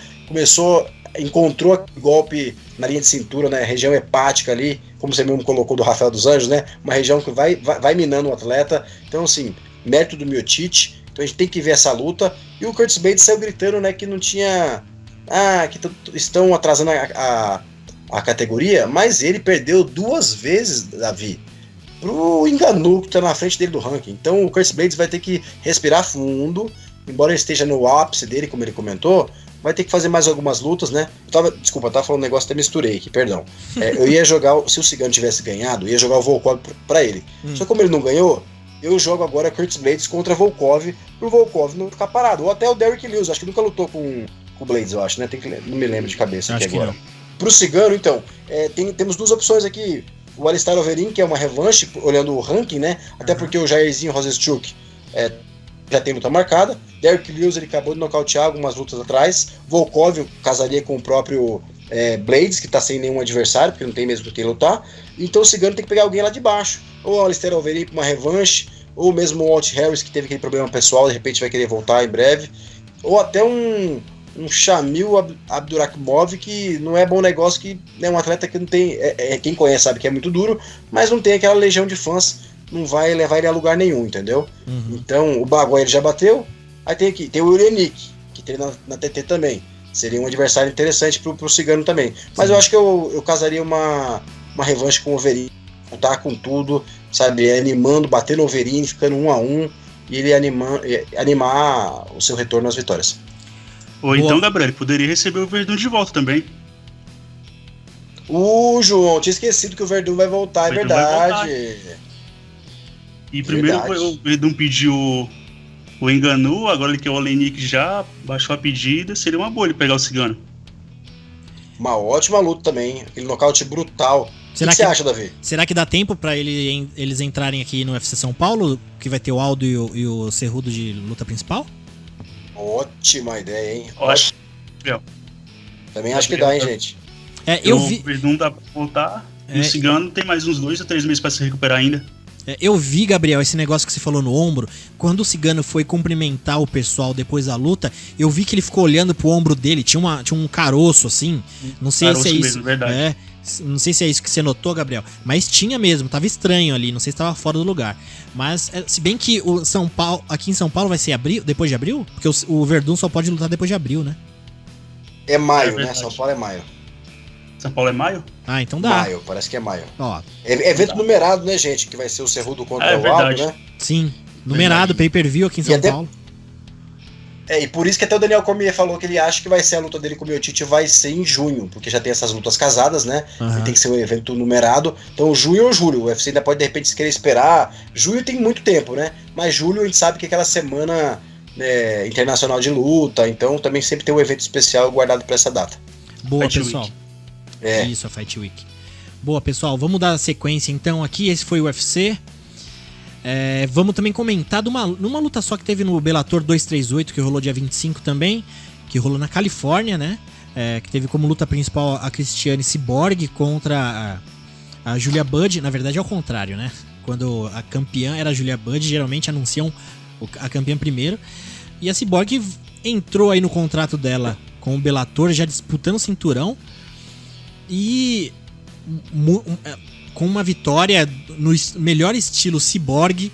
encontrou aquele golpe na linha de cintura, né, região hepática ali, como você mesmo colocou do Rafael dos Anjos, né, uma região que vai minando o atleta. Então, assim, mérito do Miocic. Então a gente tem que ver essa luta. E o Curtis Blades saiu gritando, né, que não tinha... que estão atrasando a categoria, mas ele perdeu 2 vezes, Davi, pro Ngannou, que tá na frente dele do ranking. Então o Curtis Blades vai ter que respirar fundo, embora ele esteja no ápice dele, como ele comentou, vai ter que fazer mais algumas lutas, né? Eu tava falando um negócio, até misturei aqui, perdão. Eu ia jogar, se o Cigano tivesse ganhado, eu ia jogar o Volkov pra ele. Só como ele não ganhou, eu jogo agora Curtis Blades contra Volkov, pro Volkov não ficar parado. Ou até o Derrick Lewis, acho que nunca lutou com o Blades, eu acho, né? Não me lembro de cabeça aqui agora. Pro Cigano, então, temos 2 opções aqui. O Alistair Overeem, que é uma revanche, olhando o ranking, né? Até porque o Jairzinho Rozenstruik já tem luta marcada. Derrick Lewis, ele acabou de nocautear algumas lutas atrás. Volkov casaria com o próprio Blades, que tá sem nenhum adversário, porque não tem mesmo com quem lutar. Então o Cigano tem que pegar alguém lá de baixo. Ou o Alistair Overeem para uma revanche, ou mesmo o Walt Harris, que teve aquele problema pessoal, de repente vai querer voltar em breve. Ou até um Shamil Abdurakhimov, que não é bom negócio, que é um atleta que não tem... quem conhece sabe que é muito duro, mas não tem aquela legião de fãs, não vai levar ele a lugar nenhum, entendeu? Então o Bagua ele já bateu. Aí tem o Urianik, que treina na TT também. Seria um adversário interessante pro Cigano também. Mas eu acho que eu casaria uma revanche com o Overeem, lutar com tudo, sabe? Animando, batendo o Overeem, ficando 1-1, e ele animar o seu retorno às vitórias. Ou então, Gabriel, ele poderia receber o Verdun de volta também. João, tinha esquecido que o Verdun vai voltar, é verdade. E primeiro o Verdun pediu o Ngannou, agora ele quer o Oleinik, já baixou a pedida, seria uma boa ele pegar o Cigano. Uma ótima luta também, aquele nocaute brutal. O que você acha, Davi? Será que dá tempo pra eles entrarem aqui no UFC São Paulo, que vai ter o Aldo e o Cerrudo de luta principal? Ótima ideia, hein? Também acho que dá, hein, gente? Eu vi... O Verdun dá pra voltar, e o Cigano tem mais uns 2 ou 3 meses pra se recuperar ainda. Eu vi, Gabriel, esse negócio que você falou no ombro. Quando o Cigano foi cumprimentar o pessoal depois da luta, eu vi que ele ficou olhando pro ombro dele, tinha um caroço assim. Não sei caroço se é isso. Mesmo, verdade. Não sei se é isso que você notou, Gabriel, mas tinha mesmo, tava estranho ali, não sei se tava fora do lugar. Mas, se bem que o São Paulo, aqui em São Paulo vai ser depois de abril? Porque o Verdun só pode lutar depois de abril, né? É maio, né? São Paulo é maio. São Paulo é maio? Ah, então dá. Maio, parece que é maio. Ó, É evento numerado, né, gente? Que vai ser o Cerrudo contra o Aldo, né? sim, numerado, pay-per-view aqui em São Paulo. E por isso que até o Daniel Cormier falou que ele acha que vai ser a luta dele com o Miocic vai ser em junho, porque já tem essas lutas casadas, né? Uhum. E tem que ser um evento numerado. Então, junho ou julho. O UFC ainda pode, de repente, se querer esperar. Junho tem muito tempo, né? Mas julho a gente sabe que é aquela semana internacional de luta, então também sempre tem um evento especial guardado para essa data. Boa, Fight pessoal. Week. Isso, a Fight Week. Boa, pessoal. Vamos dar sequência então aqui. Esse foi o UFC. Vamos também comentar numa luta só que teve no Bellator 238, que rolou dia 25 também, que rolou na Califórnia, né? Que teve como luta principal a Christiane Cyborg contra a Julia Budd. Na verdade é o contrário, né? Quando a campeã era a Julia Budd, geralmente anunciam a campeã primeiro. E a Cyborg entrou aí no contrato dela com o Bellator, já disputando o cinturão. E com uma vitória no melhor estilo Cyborg.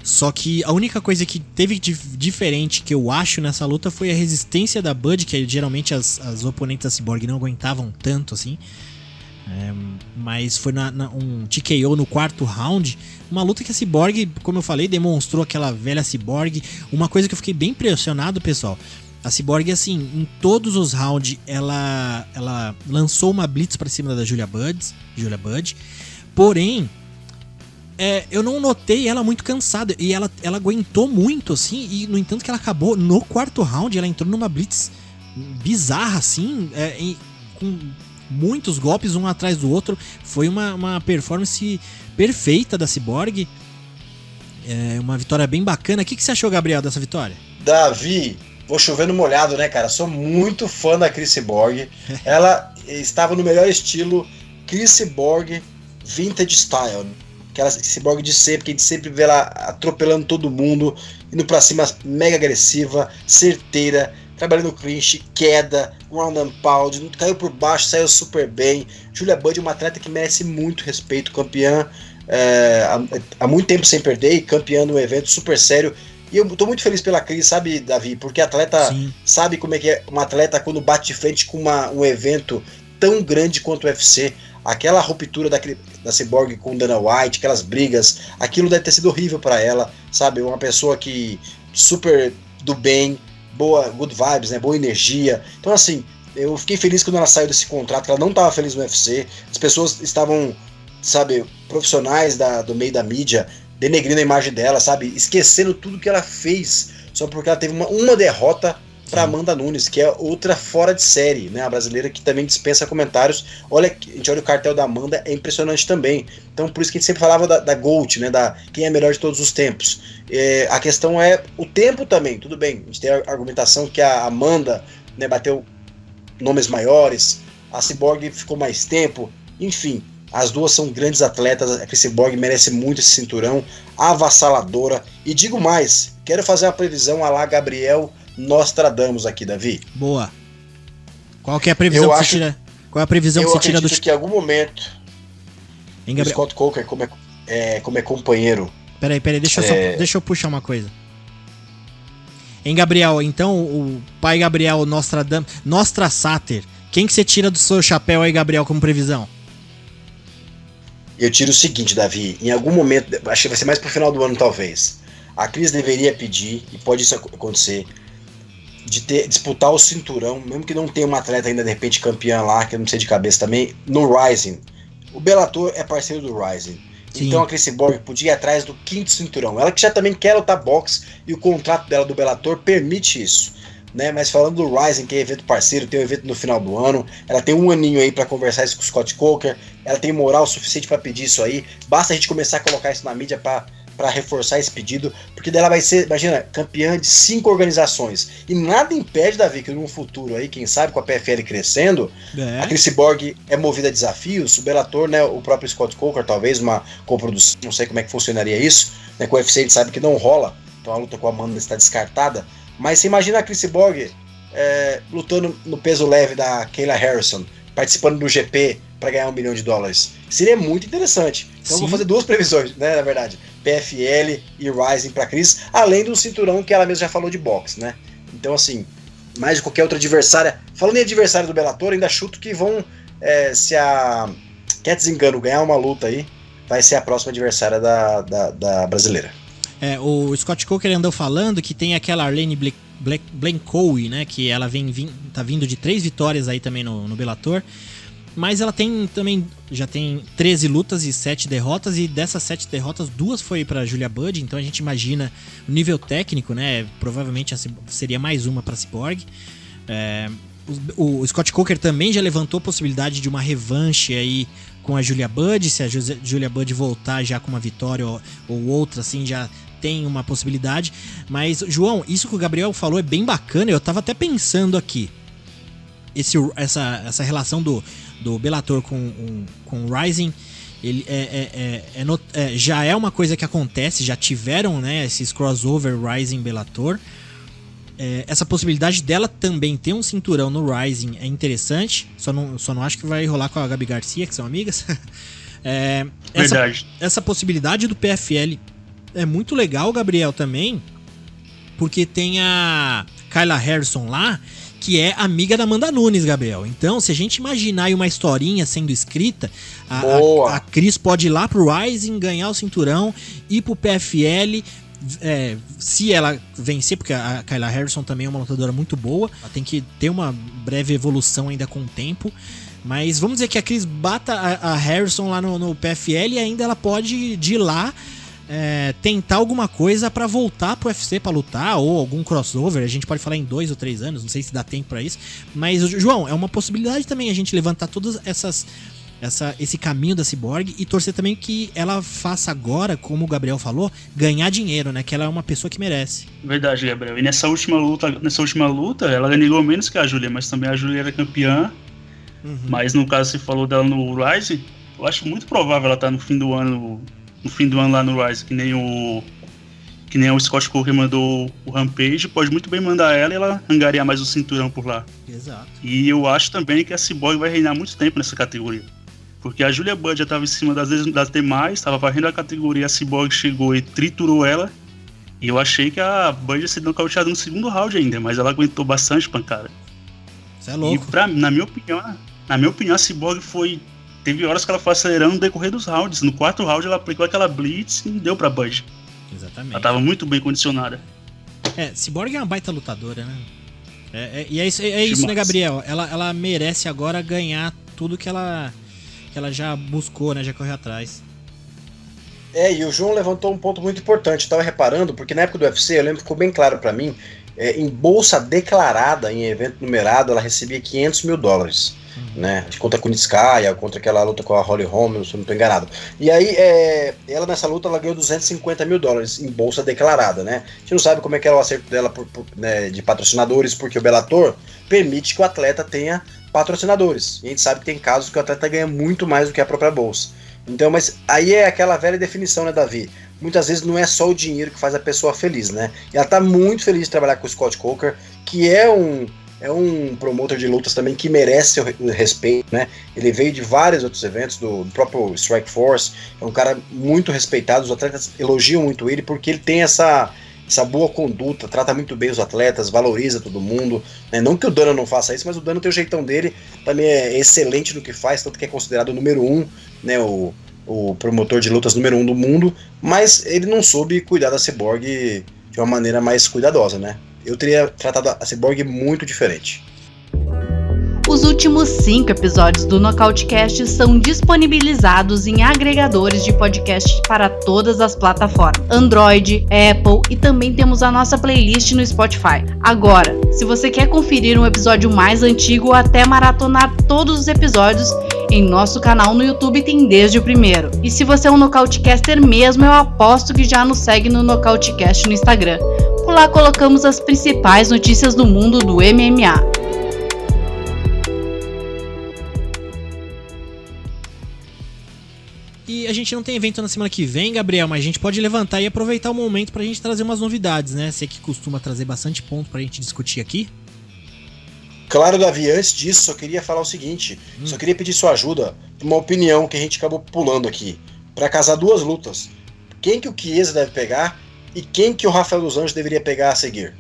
Só que a única coisa que teve de diferente que eu acho nessa luta foi a resistência da Budd, que geralmente as oponentes da Cyborg não aguentavam tanto assim. Mas foi um TKO no quarto round. Uma luta que a Cyborg, como eu falei, demonstrou aquela velha Cyborg. Uma coisa que eu fiquei bem impressionado, pessoal. A Cyborg, assim, em todos os rounds, ela lançou uma blitz pra cima da Julia Budd. Porém, eu não notei ela muito cansada. E ela aguentou muito, assim. E, no entanto, que ela acabou no quarto round. Ela entrou numa blitz bizarra, assim. Com muitos golpes, um atrás do outro. Foi uma performance perfeita da Cyborg. Uma vitória bem bacana. O que você achou, Gabriel, dessa vitória? Davi, vou chover no molhado, né, cara? Sou muito fã da Cris Cyborg. Ela estava no melhor estilo Cris Cyborg Vintage Style. Aquela Cyborg de sempre, que a gente sempre vê ela atropelando todo mundo, indo pra cima, mega agressiva, certeira, trabalhando clinch, queda, ground and pound, caiu por baixo, saiu super bem. Julia Budd é uma atleta que merece muito respeito, campeã há muito tempo sem perder e campeã no evento super sério. E eu tô muito feliz pela Cris, sabe, Davi? Porque a atleta sabe como é que é uma atleta quando bate de frente com um evento tão grande quanto o UFC. Aquela ruptura da Cyborg com Dana White, aquelas brigas, aquilo deve ter sido horrível para ela, sabe? Uma pessoa que super do bem, boa, good vibes, né? Boa energia. Então, assim, eu fiquei feliz quando ela saiu desse contrato, ela não estava feliz no UFC. As pessoas estavam, sabe, profissionais do meio da mídia, denegrindo a imagem dela, sabe? Esquecendo tudo que ela fez, só porque ela teve uma derrota para Amanda Nunes, que é outra fora de série, né? A brasileira que também dispensa comentários. A gente olha o cartel da Amanda, é impressionante também. Então, por isso que a gente sempre falava da GOAT, né? Da quem é melhor de todos os tempos. A questão é o tempo também, tudo bem. A gente tem a argumentação que a Amanda, né, bateu nomes maiores, a Cyborg ficou mais tempo, enfim. As duas são grandes atletas, a Cris Cyborg merece muito esse cinturão, avassaladora. E digo mais, quero fazer uma previsão à la Gabriel Nostradamus aqui, Davi. Boa. Qual que é a previsão que você tira? Qual é a previsão que você tira do... que em algum momento o Scott Coker, como é companheiro... Peraí, deixa eu puxar uma coisa. Hein, Gabriel, então o pai Gabriel Nostradamus, Nostra Sater, quem que você tira do seu chapéu aí, Gabriel, como previsão? Eu tiro o seguinte, Davi, em algum momento, acho que vai ser mais pro final do ano talvez, a Cris deveria pedir, e pode isso acontecer, de disputar o cinturão, mesmo que não tenha uma atleta ainda de repente campeã lá, que eu não sei de cabeça também, no Rising. O Bellator é parceiro do Rising. Sim. Então a Cris Cyborg podia ir atrás do 5º cinturão. Ela que já também quer lutar boxe e o contrato dela do Bellator permite isso, né? Mas falando do Rising, que é evento parceiro, tem um evento no final do ano, ela tem um aninho aí para conversar isso com o Scott Coker, ela tem moral suficiente para pedir isso aí, basta a gente começar a colocar isso na mídia para reforçar esse pedido, porque dela vai ser, imagina, campeã de 5 organizações. E nada impede, Davi, que no futuro aí, quem sabe com a PFL crescendo, a Cris Cyborg é movida a desafios, o Bellator, né, o próprio Scott Coker, talvez uma coprodução, não sei como é que funcionaria isso, né, com o UFC a gente sabe que não rola, então a luta com a Amanda está descartada, mas você imagina a Cris Cyborg lutando no peso leve da Kayla Harrison, participando do GP para ganhar $1 milhão. Seria muito interessante. Então vou fazer 2 previsões, né, na verdade. PFL e Rising para Cris, além do cinturão que ela mesma já falou de boxe, né? Então, assim, mais de qualquer outra adversária. Falando em adversário do Bellator, ainda chuto que vão se a Cat Zingano ganhar uma luta aí, vai ser a próxima adversária da brasileira. O Scott Coker andou falando que tem aquela Arlene Blancoe, né? Que ela tá vindo de 3 vitórias aí também no Bellator. Mas ela já tem 13 lutas e 7 derrotas, e dessas 7 derrotas, 2 foi pra Julia Budd, então a gente imagina o nível técnico, né? Provavelmente seria mais uma pra Cyborg. O Scott Coker também já levantou a possibilidade de uma revanche aí com a Julia Budd, se a Julia Budd voltar já com uma vitória ou outra, assim, já tem uma possibilidade. Mas, João, isso que o Gabriel falou é bem bacana, eu tava até pensando aqui, essa relação do Bellator com o Rising, ele já é uma coisa que acontece, já tiveram, né, esses crossover Rising Bellator. Essa possibilidade dela também ter um cinturão no Rising é interessante, só não acho que vai rolar com a Gabi Garcia, que são amigas. Verdade. Essa possibilidade do PFL é muito legal, Gabriel, também, porque tem a Kayla Harrison lá, que é amiga da Amanda Nunes, Gabriel. Então, se a gente imaginar aí uma historinha sendo escrita, a Cris pode ir lá pro Rising, ganhar o cinturão, ir pro PFL, se ela vencer, porque a Kayla Harrison também é uma lutadora muito boa, ela tem que ter uma breve evolução ainda com o tempo, mas vamos dizer que a Cris bata a Harrison lá no PFL e ainda ela pode ir lá tentar alguma coisa pra voltar pro UFC pra lutar, ou algum crossover. A gente pode falar em 2 ou 3 anos, não sei se dá tempo pra isso, mas, João, é uma possibilidade também a gente levantar todas esse caminho da Cyborg e torcer também que ela faça agora, como o Gabriel falou, ganhar dinheiro, né? Que ela é uma pessoa que merece. Verdade, Gabriel. E nessa última luta, ela ganhou menos que a Julia, mas também a Julia era campeã. Uhum. Mas no caso, você falou dela no Rise, eu acho muito provável ela estar no fim do ano lá no Rise, que nem o Scott Coker mandou o Rampage, pode muito bem mandar ela e ela angariar mais o cinturão por lá. Exato. E eu acho também que a Cyborg vai reinar muito tempo nessa categoria. Porque a Julia Budd já estava em cima das demais, estava varrendo a categoria, a Cyborg chegou e triturou ela. E eu achei que a Budd ia ser nocauteada no segundo round ainda, mas ela aguentou bastante pancada. Isso é louco. E na minha opinião, a Cyborg teve horas que ela foi acelerando no decorrer dos rounds. No 4º round ela aplicou aquela blitz e deu pra Budd. Exatamente. Ela tava muito bem condicionada. Cyborg é uma baita lutadora, né? E é isso, né, Gabriel? Ela merece agora ganhar tudo que ela já buscou, né? Já correu atrás. E o João levantou um ponto muito importante. Eu tava reparando, porque na época do UFC, eu lembro que ficou bem claro pra mim, em bolsa declarada, em evento numerado, ela recebia $500 mil. Né? Contra a Kunitskaya, contra aquela luta com a Holly Holm, se eu não estou enganado. E aí, ela nessa luta ela ganhou $250 mil em bolsa declarada, né? A gente não sabe como é que era o acerto dela né, de patrocinadores, porque o Bellator permite que o atleta tenha patrocinadores. E a gente sabe que tem casos que o atleta ganha muito mais do que a própria bolsa. Então, mas aí é aquela velha definição, né, Davi? Muitas vezes não é só o dinheiro que faz a pessoa feliz, né? E ela tá muito feliz de trabalhar com o Scott Coker, que é um promotor de lutas também que merece o respeito, né? Ele veio de vários outros eventos, do próprio Strike Force, é um cara muito respeitado, os atletas elogiam muito ele porque ele tem essa boa conduta, trata muito bem os atletas, valoriza todo mundo, né? Não que o Dana não faça isso, mas o Dana tem o jeitão dele, também é excelente no que faz, tanto que é considerado o número 1, né? O promotor de lutas número 1 do mundo, mas ele não soube cuidar da Cyborg de uma maneira mais cuidadosa, né? Eu teria tratado a Cyborg muito diferente. Os últimos 5 episódios do Nocautecast são disponibilizados em agregadores de podcast para todas as plataformas, Android, Apple, e também temos a nossa playlist no Spotify. Agora, se você quer conferir um episódio mais antigo ou até maratonar todos os episódios, em nosso canal no YouTube tem desde o primeiro. E se você é um Nocautecaster mesmo, eu aposto que já nos segue no Nocautecast no Instagram. Por lá colocamos as principais notícias do mundo do MMA. E a gente não tem evento na semana que vem, Gabriel, mas a gente pode levantar e aproveitar o momento pra gente trazer umas novidades, né? Você que costuma trazer bastante ponto pra gente discutir aqui. Claro, Davi, antes disso, só queria falar o seguinte, só queria pedir sua ajuda, uma opinião que a gente acabou pulando aqui, pra casar 2 lutas. Quem que o Chiesa deve pegar e quem que o Rafael dos Anjos deveria pegar a seguir?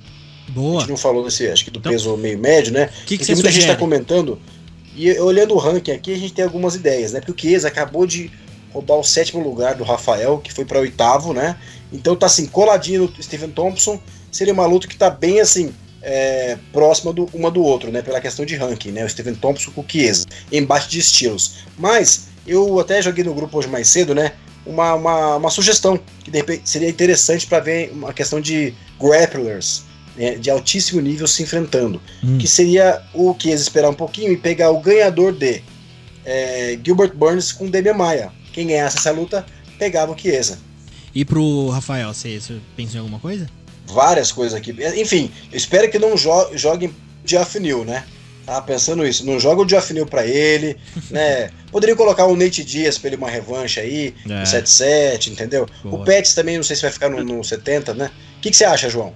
Boa. A gente não falou desse, acho que do peso meio médio, né? Que muita gente tá comentando. E olhando o ranking aqui, a gente tem algumas ideias, né? Porque o Chiesa acabou de roubar o 7º lugar do Rafael, que foi para 8º, né? Então tá assim, coladinho no Stephen Thompson. Seria uma luta que tá bem assim, próxima uma do outro, né? Pela questão de ranking, né? O Stephen Thompson com o Chiesa, embate de estilos. Mas eu até joguei no grupo hoje mais cedo, né? Uma sugestão que de repente seria interessante para ver uma questão de grapplers, né, de altíssimo nível se enfrentando, que seria o Chiesa esperar um pouquinho e pegar o ganhador de Gilbert Burns com Demian Maia. Quem ganhasse essa luta pegava o Chiesa. E pro Rafael, você pensa em alguma coisa? Várias coisas aqui. Enfim, eu espero que não joguem Geoff Neal, né? Tava pensando isso. Não joga o Geoff Neal pra ele, né? Poderia colocar o Nate Diaz pra ele uma revanche aí, no 7-7, entendeu? Boa. O Pettis também, não sei se vai ficar no 70, né? O que você acha, João?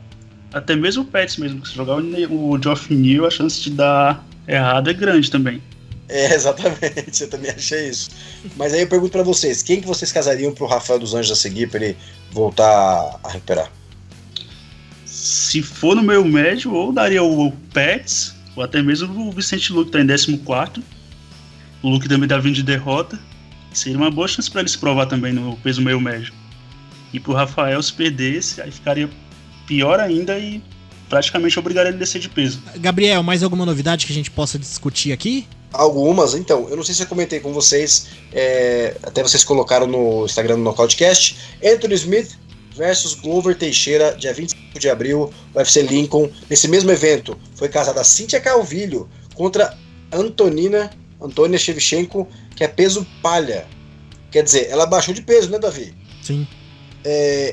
Até mesmo o Pettis mesmo, se jogar o Geoff Neal, a chance de dar errado é grande também. Exatamente, eu também achei isso. Mas aí eu pergunto pra vocês, quem que vocês casariam pro Rafael dos Anjos a seguir pra ele voltar a recuperar? Se for no meio médio, ou daria o Pettis, ou até mesmo o Vicente Luque, que tá em 14º. O Luque também tá vindo de derrota. Seria uma boa chance pra ele se provar também no peso meio médio. E pro Rafael, se perdesse, aí ficaria pior ainda e praticamente obrigaria ele a descer de peso. Gabriel, mais alguma novidade que a gente possa discutir aqui? Algumas, então, eu não sei se eu comentei com vocês, até vocês colocaram no Instagram do Nocautecast, Anthony Smith versus Glover Teixeira, dia 25 de abril, UFC Lincoln. Nesse mesmo evento, foi casada Cíntia Calvillo contra Antônia Shevchenko, que é peso palha. Quer dizer, ela baixou de peso, né, Davi? Sim.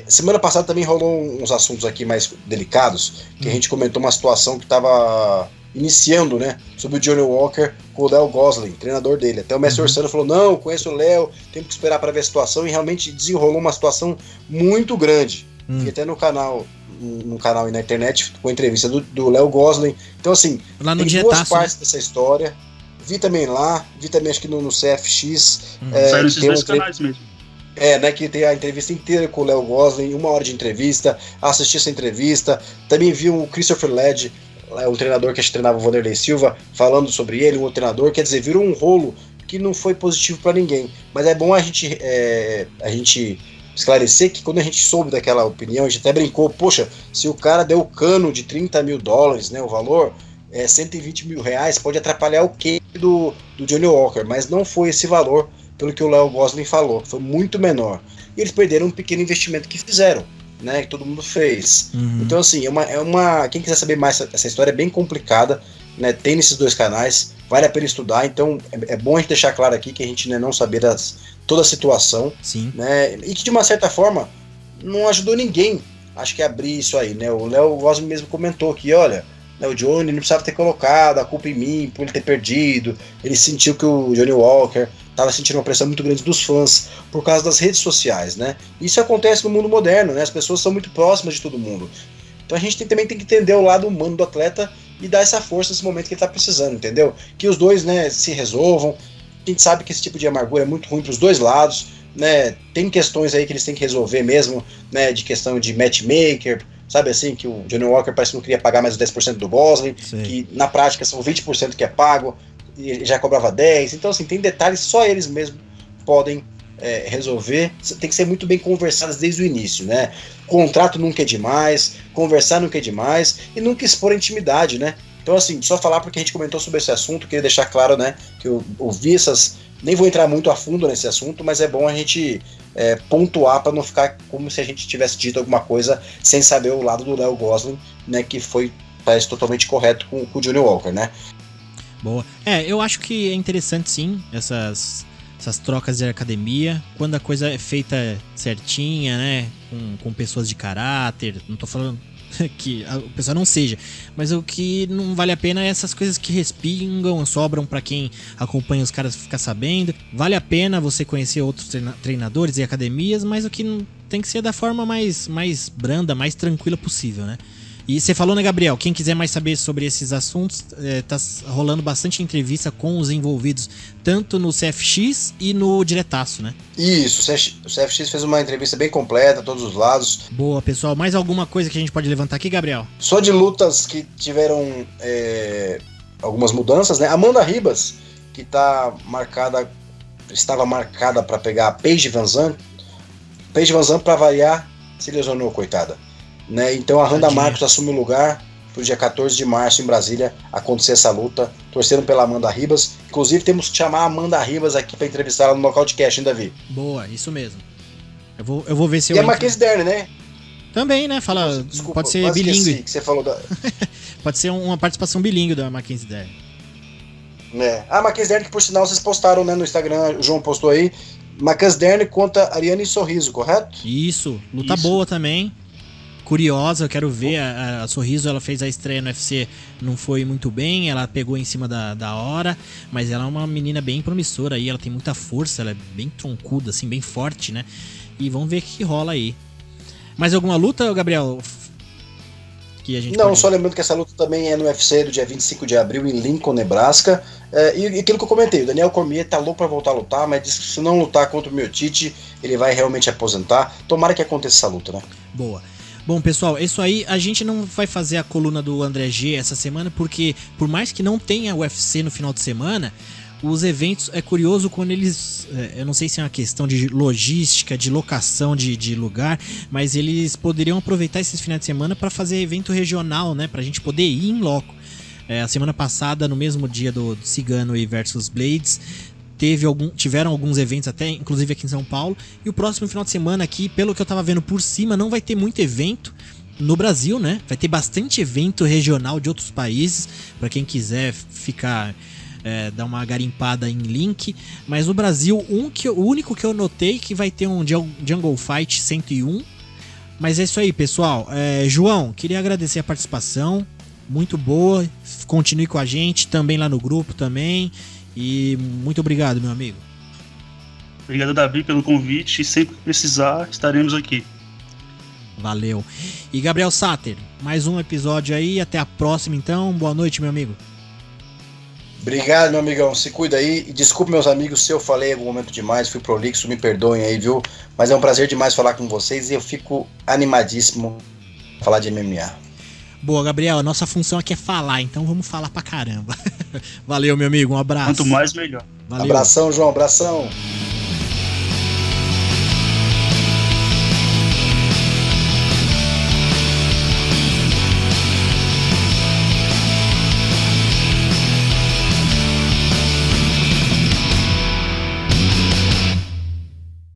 Semana passada também rolou uns assuntos aqui mais delicados, que a gente comentou uma situação que estava iniciando, né, sobre o Johnny Walker com o Léo Gosling, treinador dele. Até o Mestre Orsano falou, não, conheço o Léo, temos que esperar para ver a situação, e realmente desenrolou uma situação muito grande. Fiquei até no canal e na internet com a entrevista do Léo Gosling. Então assim, lá no tem duas partes dessa história. Vi também acho que no CFX. Saíram esses dois canais mesmo. Né, que tem a entrevista inteira com o Léo Gosling, 1 hora de entrevista, assisti essa entrevista. Também vi o Christopher Ledge, o treinador que treinava o Vanderlei Silva, falando sobre ele, um outro treinador. Quer dizer, virou um rolo que não foi positivo para ninguém. Mas é bom a gente esclarecer que quando a gente soube daquela opinião, a gente até brincou, poxa, se o cara deu o cano de $30 mil, né, o valor, $120 mil, pode atrapalhar o quê do Johnny Walker, mas não foi esse valor, pelo que o Léo Gosling falou, foi muito menor. E eles perderam um pequeno investimento que fizeram, né, que todo mundo fez. Então assim, quem quiser saber mais, essa história é bem complicada, né, tem nesses dois canais, vale a pena estudar. Então é bom a gente deixar claro aqui que a gente, né, não saber toda a situação. Sim. Né, e que de uma certa forma não ajudou ninguém, acho que abrir isso aí, né. O Léo Gosling mesmo comentou que, olha, né, o Johnny não precisava ter colocado a culpa em mim por ele ter perdido. Ele sentiu que o Johnny Walker estava sentindo uma pressão muito grande dos fãs por causa das redes sociais, né? Isso acontece no mundo moderno, né? As pessoas são muito próximas de todo mundo. Então a gente também tem que entender o lado humano do atleta e dar essa força nesse momento que ele está precisando, entendeu? Que os dois, né, se resolvam. A gente sabe que esse tipo de amargura é muito ruim para os dois lados, né? Tem questões aí que eles têm que resolver mesmo, né? De questão de matchmaker, sabe assim, que o Johnny Walker parece que não queria pagar mais os 10% do Gosling, que na prática são 20% que é pago, e já cobrava 10%. Então assim, tem detalhes só eles mesmos podem resolver. Tem que ser muito bem conversadas desde o início, né? Contrato nunca é demais, conversar nunca é demais, e nunca expor a intimidade, né? Então assim, só falar porque a gente comentou sobre esse assunto, queria deixar claro, né, que eu ouvi nem vou entrar muito a fundo nesse assunto, mas é bom a gente pontuar para não ficar como se a gente tivesse dito alguma coisa sem saber o lado do Léo Gosling, né, que parece totalmente correto com o Johnny Walker, né? Boa. Eu acho que é interessante sim essas trocas de academia, quando a coisa é feita certinha, né, com pessoas de caráter. Não tô falando que a pessoa não seja, mas o que não vale a pena é essas coisas que respingam, sobram pra quem acompanha os caras ficar sabendo. Vale a pena você conhecer outros treinadores e academias, mas o que não tem que ser da forma mais branda, mais tranquila possível, né? E você falou, né, Gabriel? Quem quiser mais saber sobre esses assuntos, tá rolando bastante entrevista com os envolvidos, tanto no CFX e no Diretaço, né? Isso, o CFX fez uma entrevista bem completa, todos os lados. Boa, pessoal. Mais alguma coisa que a gente pode levantar aqui, Gabriel? Só de lutas que tiveram algumas mudanças, né? Amanda Ribas que estava marcada para pegar a Paige VanZant. Paige VanZant, para variar, se lesionou, coitada. Né? Então a Randa Marcos assume o lugar pro dia 14 de março em Brasília acontecer essa luta, torcendo pela Amanda Ribas. Inclusive temos que chamar a Amanda Ribas aqui para entrevistar ela no Nocautecast, hein, Davi? Boa, isso mesmo. Eu vou ver se E a Mackenzie Dern, né? Também, né? Fala, desculpa, pode ser bilíngue. Que você falou da... Pode ser uma participação bilíngue da Mackenzie Dern. A Mackenzie Dern, que por sinal vocês postaram, né, no Instagram, o João postou aí. Mackenzie Dern contra Ariane Sorriso, correto? Isso, luta boa também. Curiosa, eu quero ver. A Sorriso, ela fez a estreia no UFC, não foi muito bem, ela pegou em cima da hora, mas ela é uma menina bem promissora aí, ela tem muita força, ela é bem troncuda, assim, bem forte, né? E vamos ver o que rola aí. Mais alguma luta, Gabriel? Que a gente só lembrando que essa luta também é no UFC do dia 25 de abril em Lincoln, Nebraska. E aquilo que eu comentei, o Daniel Cormier tá louco pra voltar a lutar, mas disse que se não lutar contra o Miocic, ele vai realmente aposentar. Tomara que aconteça essa luta, né? Boa. Bom, pessoal, isso aí, a gente não vai fazer a coluna do André G essa semana, porque por mais que não tenha UFC no final de semana, os eventos, é curioso quando eles, eu não sei se é uma questão de logística, de locação de lugar, mas eles poderiam aproveitar esses finais de semana para fazer evento regional, né, pra gente poder ir em loco. A semana passada, no mesmo dia do Cigano e versus Blades, tiveram alguns eventos até, inclusive aqui em São Paulo, e o próximo final de semana aqui, pelo que eu tava vendo por cima, não vai ter muito evento no Brasil, né, vai ter bastante evento regional de outros países, para quem quiser ficar... dar uma garimpada em link, mas no Brasil o único que eu notei que vai ter um Jungle Fight 101, mas é isso aí, pessoal. João, queria agradecer a participação, muito boa, continue com a gente também lá no grupo também, e muito obrigado, meu amigo. Obrigado, Davi, pelo convite, e sempre que precisar estaremos aqui. Valeu. E Gabriel Sater, mais um episódio aí, até a próxima então, boa noite, meu amigo. Obrigado, meu amigão. Se cuida aí. E desculpe, meus amigos, se eu falei em algum momento demais, fui prolixo, me perdoem aí, viu? Mas é um prazer demais falar com vocês e eu fico animadíssimo pra falar de MMA. Boa, Gabriel. A nossa função aqui é falar, então vamos falar pra caramba. Valeu, meu amigo. Um abraço. Quanto mais, melhor. Valeu. Abração, João. Abração.